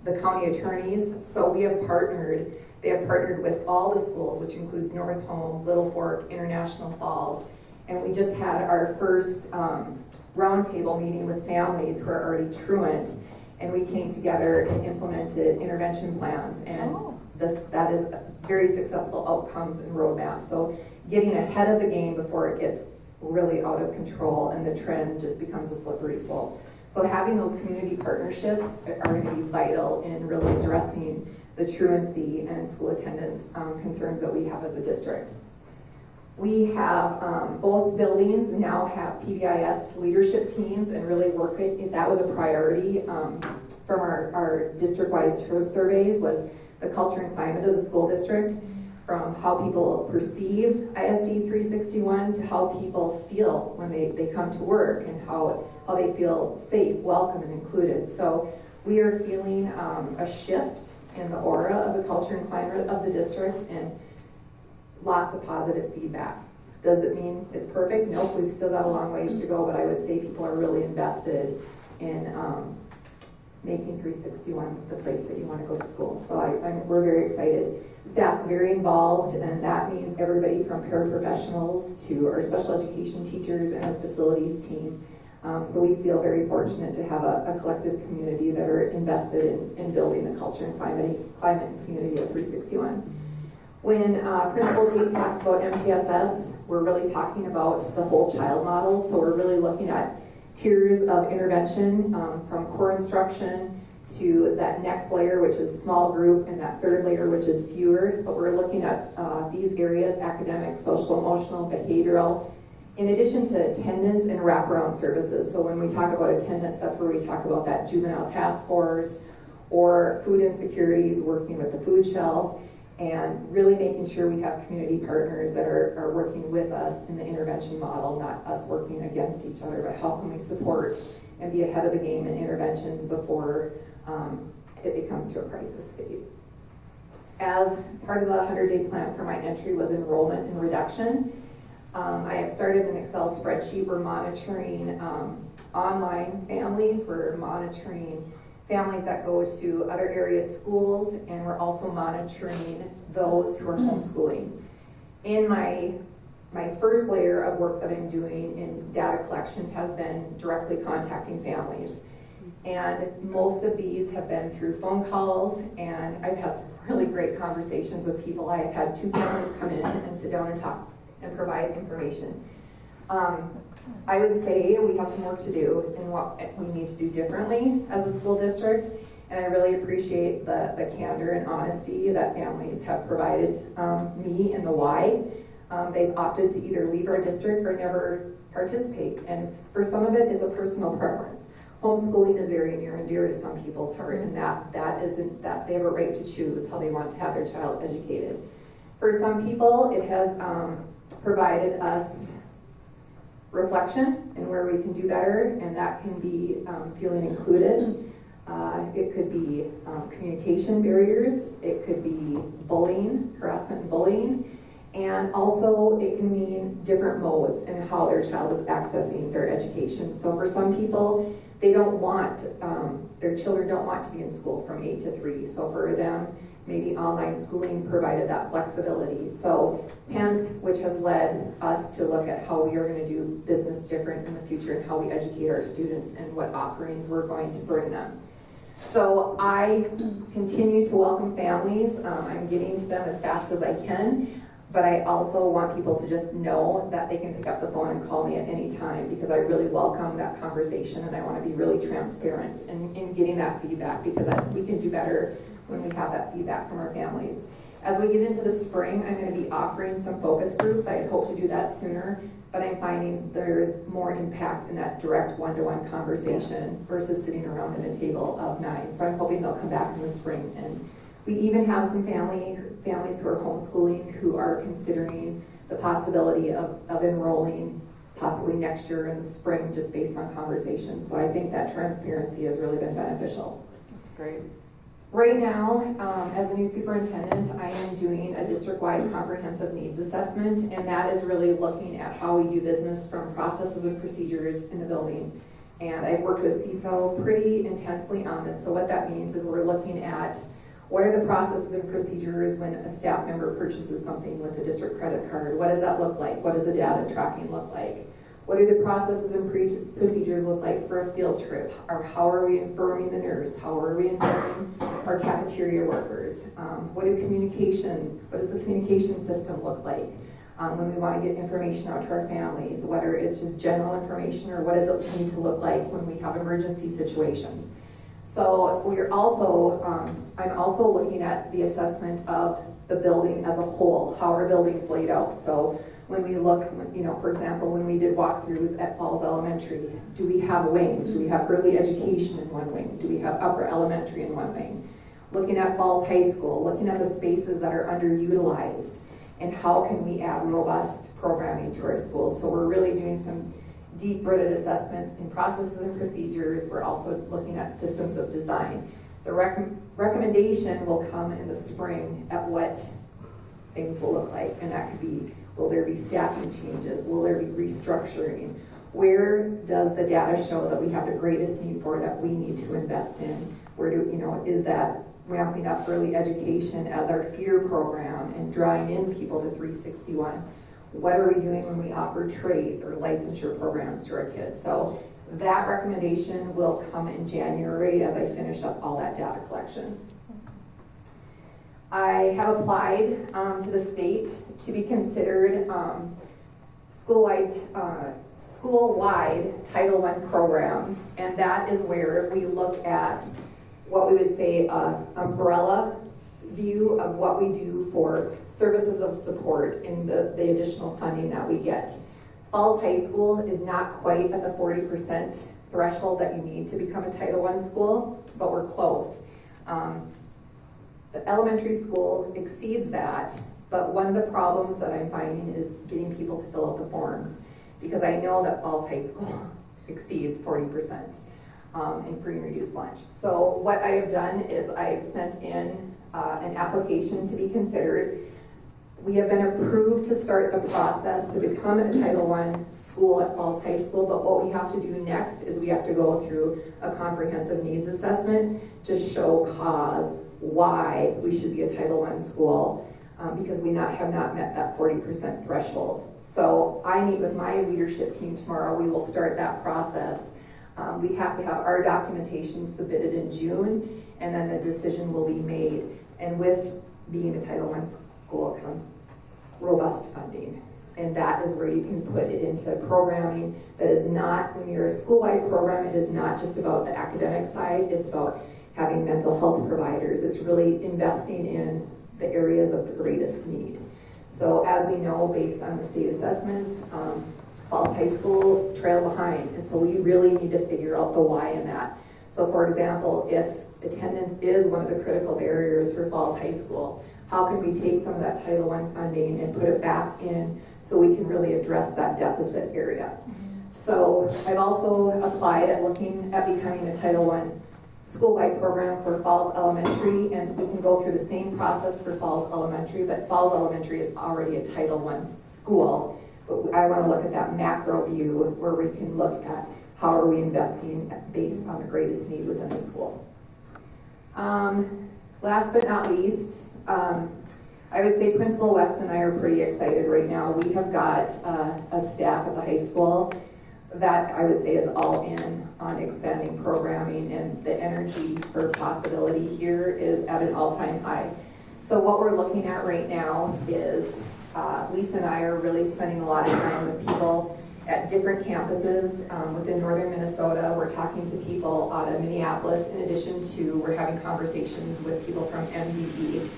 the county attorneys. So they have partnered with all the schools, which includes North Home, Little Fork, International Falls, and we just had our first roundtable meeting with families who are already truant, and we came together and implemented intervention plans, and that is very successful outcomes and roadmaps. So getting ahead of the game before it gets really out of control and the trend just becomes a slippery slope. So having those community partnerships are going to be vital in really addressing the truancy and school attendance concerns that we have as a district. We have both buildings now have PBIS leadership teams and really working. That was a priority from our district-wide surveys, was the culture and climate of the school district, from how people perceive ISD 361 to how people feel when they come to work and how they feel safe, welcome, and included. So we are feeling a shift in the aura of the culture and climate of the district, and lots of positive feedback. Does it mean it's perfect? Nope, we've still got a long ways to go, but I would say people are really invested in making 361 the place that you want to go to school. So we're very excited. Staff's very involved, and that means everybody from paraprofessionals to our special education teachers and our facilities team. So we feel very fortunate to have a collective community that are invested in building the culture and climate and community of 361. When Principal Tate talks about MTSS, we're really talking about the whole child model. So we're really looking at tiers of intervention from core instruction to that next layer, which is small group, and that third layer, which is fewer. But we're looking at these areas: academic, social, emotional, behavioral, in addition to attendance and wraparound services. So when we talk about attendance, that's where we talk about that juvenile task force or food insecurities, working with the food shelf, and really making sure we have community partners that are working with us in the intervention model, not us working against each other, but how can we support and be ahead of the game in interventions before it becomes to a crisis state. As part of the 100-day plan for my entry was enrollment and reduction. I have started an Excel spreadsheet. We're monitoring online families. We're monitoring families that go to other area schools, and we're also monitoring those who are homeschooling. in my first layer of work that I'm doing in data collection has been directly contacting families. And most of these have been through phone calls, and I've had some really great conversations with people. I have had 2 families come in and sit down and talk and provide information. I would say we have some work to do in what we need to do differently as a school district, and I really appreciate the candor and honesty that families have provided me in the why. They've opted to either leave our district or never participate, and for some of it, it's a personal preference. Homeschooling is very near and dear to some people's heart, and that isn't that they have a right to choose how they want to have their child educated. For some people, it has provided us reflection and where we can do better, and that can be feeling included. It could be communication barriers. It could be bullying, harassment and bullying. And also it can mean different modes in how their child is accessing their education. So for some people, they don't want, their children don't want to be in school from 8 to 3. So for them, maybe online schooling provided that flexibility. So hence, which has led us to look at how we are going to do business different in the future and how we educate our students and what offerings we're going to bring them. So I continue to welcome families. I'm getting to them as fast as I can, but I also want people to just know that they can pick up the phone and call me at any time, because I really welcome that conversation, and I want to be really transparent in getting that feedback, because we can do better when we have that feedback from our families. As we get into the spring, I'm going to be offering some focus groups. I had hoped to do that sooner, but I'm finding there's more impact in that direct one-to-one conversation versus sitting around at a table of 9. So I'm hoping they'll come back in the spring. And we even have some families who are homeschooling who are considering the possibility of enrolling possibly next year in the spring, just based on conversations. So I think that transparency has really been beneficial. That's great. Right now, as a new superintendent, I am doing a district-wide comprehensive needs assessment, and that is really looking at how we do business from processes and procedures in the building. And I've worked with CISO pretty intensely on this. So what that means is we're looking at what are the processes and procedures when a staff member purchases something with a district credit card? What does that look like? What does the data tracking look like? What do the processes and procedures look like for a field trip? Or how are we informing the nurse? How are we informing our cafeteria workers? What does the communication system look like when we want to get information out to our families, whether it's just general information or what does it need to look like when we have emergency situations? So we're also, I'm also looking at the assessment of the building as a whole, how are buildings laid out. So when we look, for example, when we did walkthroughs at Falls Elementary, do we have wings? Do we have early education in one wing? Do we have upper elementary in one wing? Looking at Falls High School, looking at the spaces that are underutilized, and how can we add robust programming to our schools. So we're really doing some deep-rooted assessments in processes and procedures. We're also looking at systems of design. The recommendation will come in the spring at what things will look like, and that could be, will there be staffing changes? Will there be restructuring? Where does the data show that we have the greatest need for that we need to invest in? Where do, is that ramping up early education as our feeder program and drawing in people to 361? What are we doing when we offer trades or licensure programs to our kids? So that recommendation will come in January as I finish up all that data collection. I have applied to the state to be considered school-wide Title I programs, and that is where we look at what we would say umbrella view of what we do for services of support in the additional funding that we get. Falls High School is not quite at the 40% threshold that you need to become a Title I school, but we're close. The elementary school exceeds that, but one of the problems that I'm finding is getting people to fill out the forms, because I know that Falls High School exceeds 40% in free and reduced lunch. So what I have done is I've sent in an application to be considered. We have been approved to start the process to become a Title I school at Falls High School, but what we have to do next is we have to go through a comprehensive needs assessment to show cause why we should be a Title I school. because we have not met that 40% threshold. So I meet with my leadership team tomorrow. We will start that process. We have to have our documentation submitted in June, and then the decision will be made. And with being a Title I school comes robust funding. And that is where you can put it into programming that is not, when you're a school-wide program, it is not just about the academic side, it's about having mental health providers. It's really investing in the areas of the greatest need. So as we know, based on the state assessments, Falls High School trail behind. And so we really need to figure out the why in that. So for example, if attendance is one of the critical barriers for Falls High School, how can we take some of that Title I funding and put it back in so we can really address that deficit area? So I've also applied at looking at becoming a Title I school-wide program for Falls Elementary, and we can go through the same process for Falls Elementary, but Falls Elementary is already a Title I school. But I want to look at that macro view where we can look at how are we investing based on the greatest need within the school. Last but not least, I would say Principal West and I are pretty excited right now. We have got a staff at the high school that I would say is all in on expanding programming, and the energy for possibility here is at an all-time high. So what we're looking at right now is Lisa and I are really spending a lot of time with people at different campuses within northern Minnesota. We're talking to people out of Minneapolis, in addition to we're having conversations with people from MDE.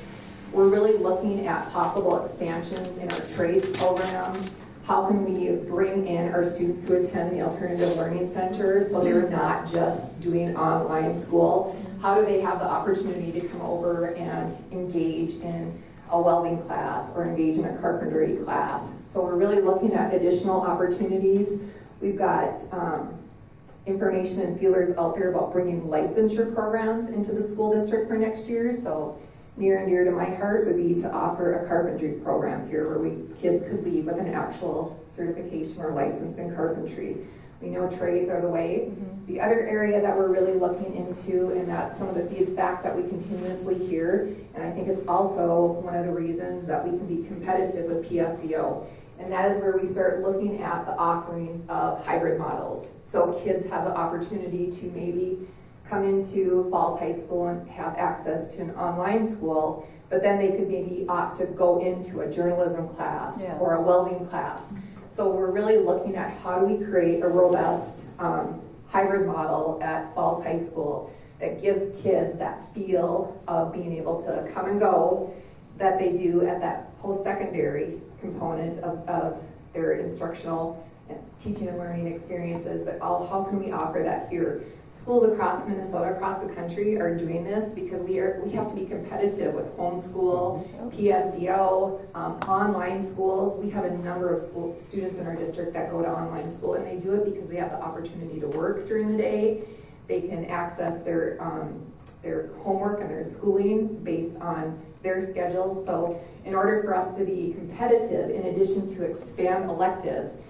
We're really looking at possible expansions in our trades programs. How can we bring in our students who attend the Alternative Learning Center so they're not just doing online school? How do they have the opportunity to come over and engage in a welding class or engage in a carpentry class? So we're really looking at additional opportunities. We've got information and feelers out there about bringing licensure programs into the school district for next year. So near and dear to my heart would be to offer a carpentry program here where kids could leave with an actual certification or license in carpentry. We know trades are the way. The other area that we're really looking into, and that's some of the feedback that we continuously hear, and I think it's also one of the reasons that we can be competitive with PSEO, and that is where we start looking at the offerings of hybrid models. So kids have the opportunity to maybe come into Falls High School and have access to an online school, but then they could maybe opt to go into a journalism class or a welding class. So we're really looking at how do we create a robust hybrid model at Falls High School that gives kids that feel of being able to come and go that they do at that post-secondary component of their instructional and teaching and learning experiences, but how can we offer that here? Schools across Minnesota, across the country are doing this because we have to be competitive with homeschool, PSEO, online schools. We have a number of students in our district that go to online school, and they do it because they have the opportunity to work during the day. They can access their homework and their schooling based on their schedule. So in order for us to be competitive, in addition to expand electives,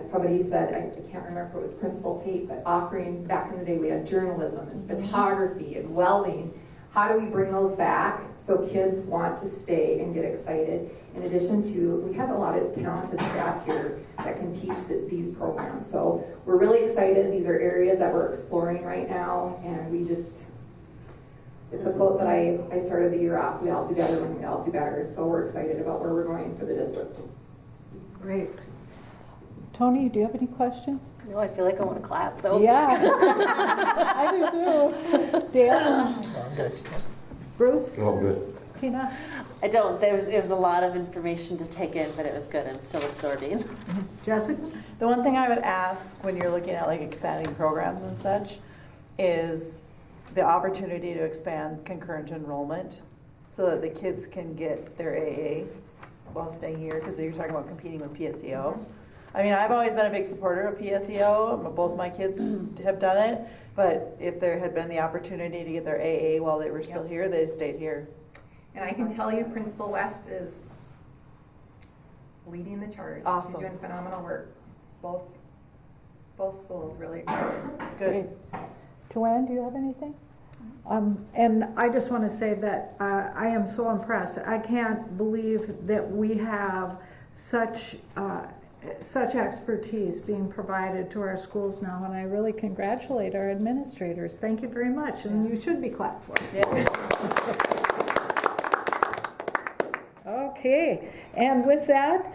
somebody said, I can't remember if it was Principal Tate, but offering, back in the day we had journalism and photography and welding. How do we bring those back so kids want to stay and get excited? In addition to, we have a lot of talented staff here that can teach these programs. So we're really excited. These are areas that we're exploring right now, and it's a quote that I started the year off, we all do better when we all do better. So we're excited about where we're going for the district. Great. Tony, do you have any questions? No, I feel like I want to clap though. Yeah, I do too. Dale? I'm good. Bruce? Oh, good. Tina? I don't. It was a lot of information to take in, but it was good. I'm still absorbing. Jessica? The one thing I would ask when you're looking at like expanding programs and such is the opportunity to expand concurrent enrollment so that the kids can get their AA while staying here, because you're talking about competing with PSEO. I mean, I've always been a big supporter of PSEO. Both my kids have done it. But if there had been the opportunity to get their AA while they were still here, they'd stayed here. And I can tell you, Principal West is leading the charge. Awesome. She's doing phenomenal work. Both schools really excited. Good. Joanne, do you have anything? And I just want to say that I am so impressed. I can't believe that we have such expertise being provided to our schools now, and I really congratulate our administrators. Thank you very much, and you should be clapped for. Okay, and with that,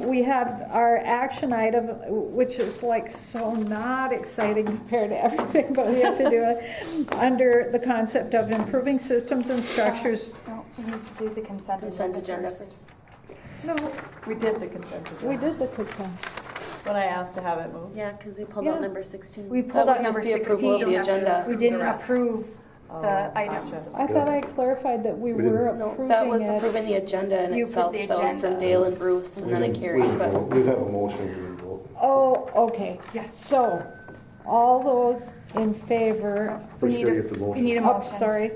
we have our action item, which is like so not exciting compared to everything, but we have to do it under the concept of improving systems and structures. No, we need to do the consent agenda first. No, We did the consent agenda. we did the consent. When I asked to have it moved. Yeah, because we pulled Yeah. out number 16. We pulled That out was number just the approval of 16. the agenda. We didn't The rest. approve Oh, the items. gotcha. I thought I clarified that we were No, approving that was it. approving the agenda in You itself, approved the though, agenda. from Dale and Bruce, and then it carried, but. We have a motion, we didn't vote. Oh, okay. So, all those in favor? First, need gotta a- get the we motion. need a Oh, motion. sorry.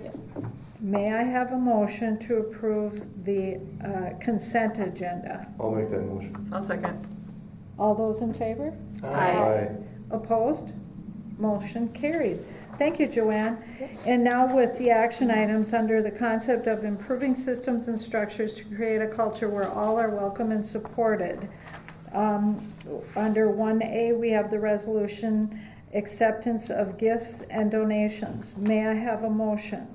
May I have a motion to approve the consent agenda? I'll make that motion. I'll second. All those in favor? Aye. Opposed? Motion carried. Thank you, Joanne. And now with the action items under the concept of improving systems and structures to create a culture where all are welcome and supported. Under 1A, we have the resolution acceptance of gifts and donations. May I have a motion?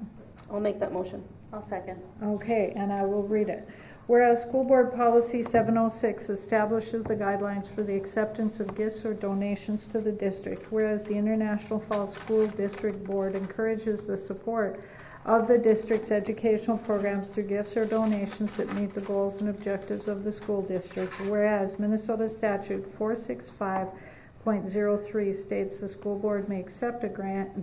I'll make that motion. I'll second. Okay, and I will read it. Whereas School Board Policy 706 establishes the guidelines for the acceptance of gifts or donations to the district, whereas the International Falls School District Board encourages the support of the district's educational programs through gifts or donations that meet the goals and objectives of the school district, whereas Minnesota Statute 465.03 states the school board may accept a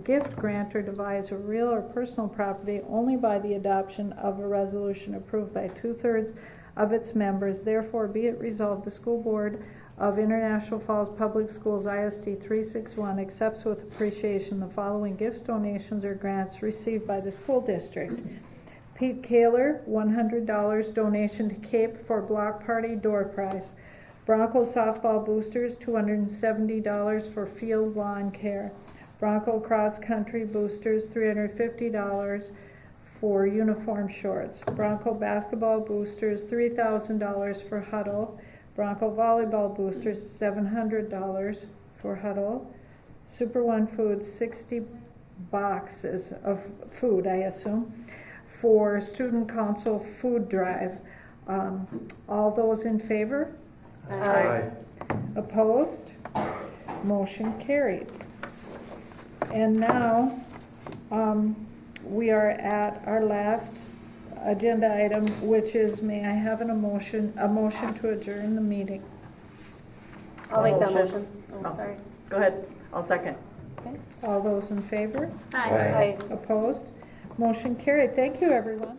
gift, grant, or devise a real or personal property only by the adoption of a resolution approved by 2/3 of its members. Therefore, be it resolved, the School Board of International Falls Public Schools, ISD 361, accepts with appreciation the following gifts, donations, or grants received by the school district. Pete Kaler, $100 donation to Cape for block party door prize. Bronco softball boosters, $270 for field lawn care. Bronco cross country boosters, $350 for uniform shorts. Bronco basketball boosters, $3,000 for huddle. Bronco volleyball boosters, $700 for huddle. Super One Foods, 60 boxes of food, I assume, for Student Council food drive. All those in favor? Aye. Opposed? Motion carried. And now, we are at our last agenda item, which is, may I have a motion to adjourn the meeting? I'll make that Motion. motion. Oh, sorry. Go ahead. I'll second. Okay. All those in favor? Aye. Opposed? Motion carried. Thank you, everyone.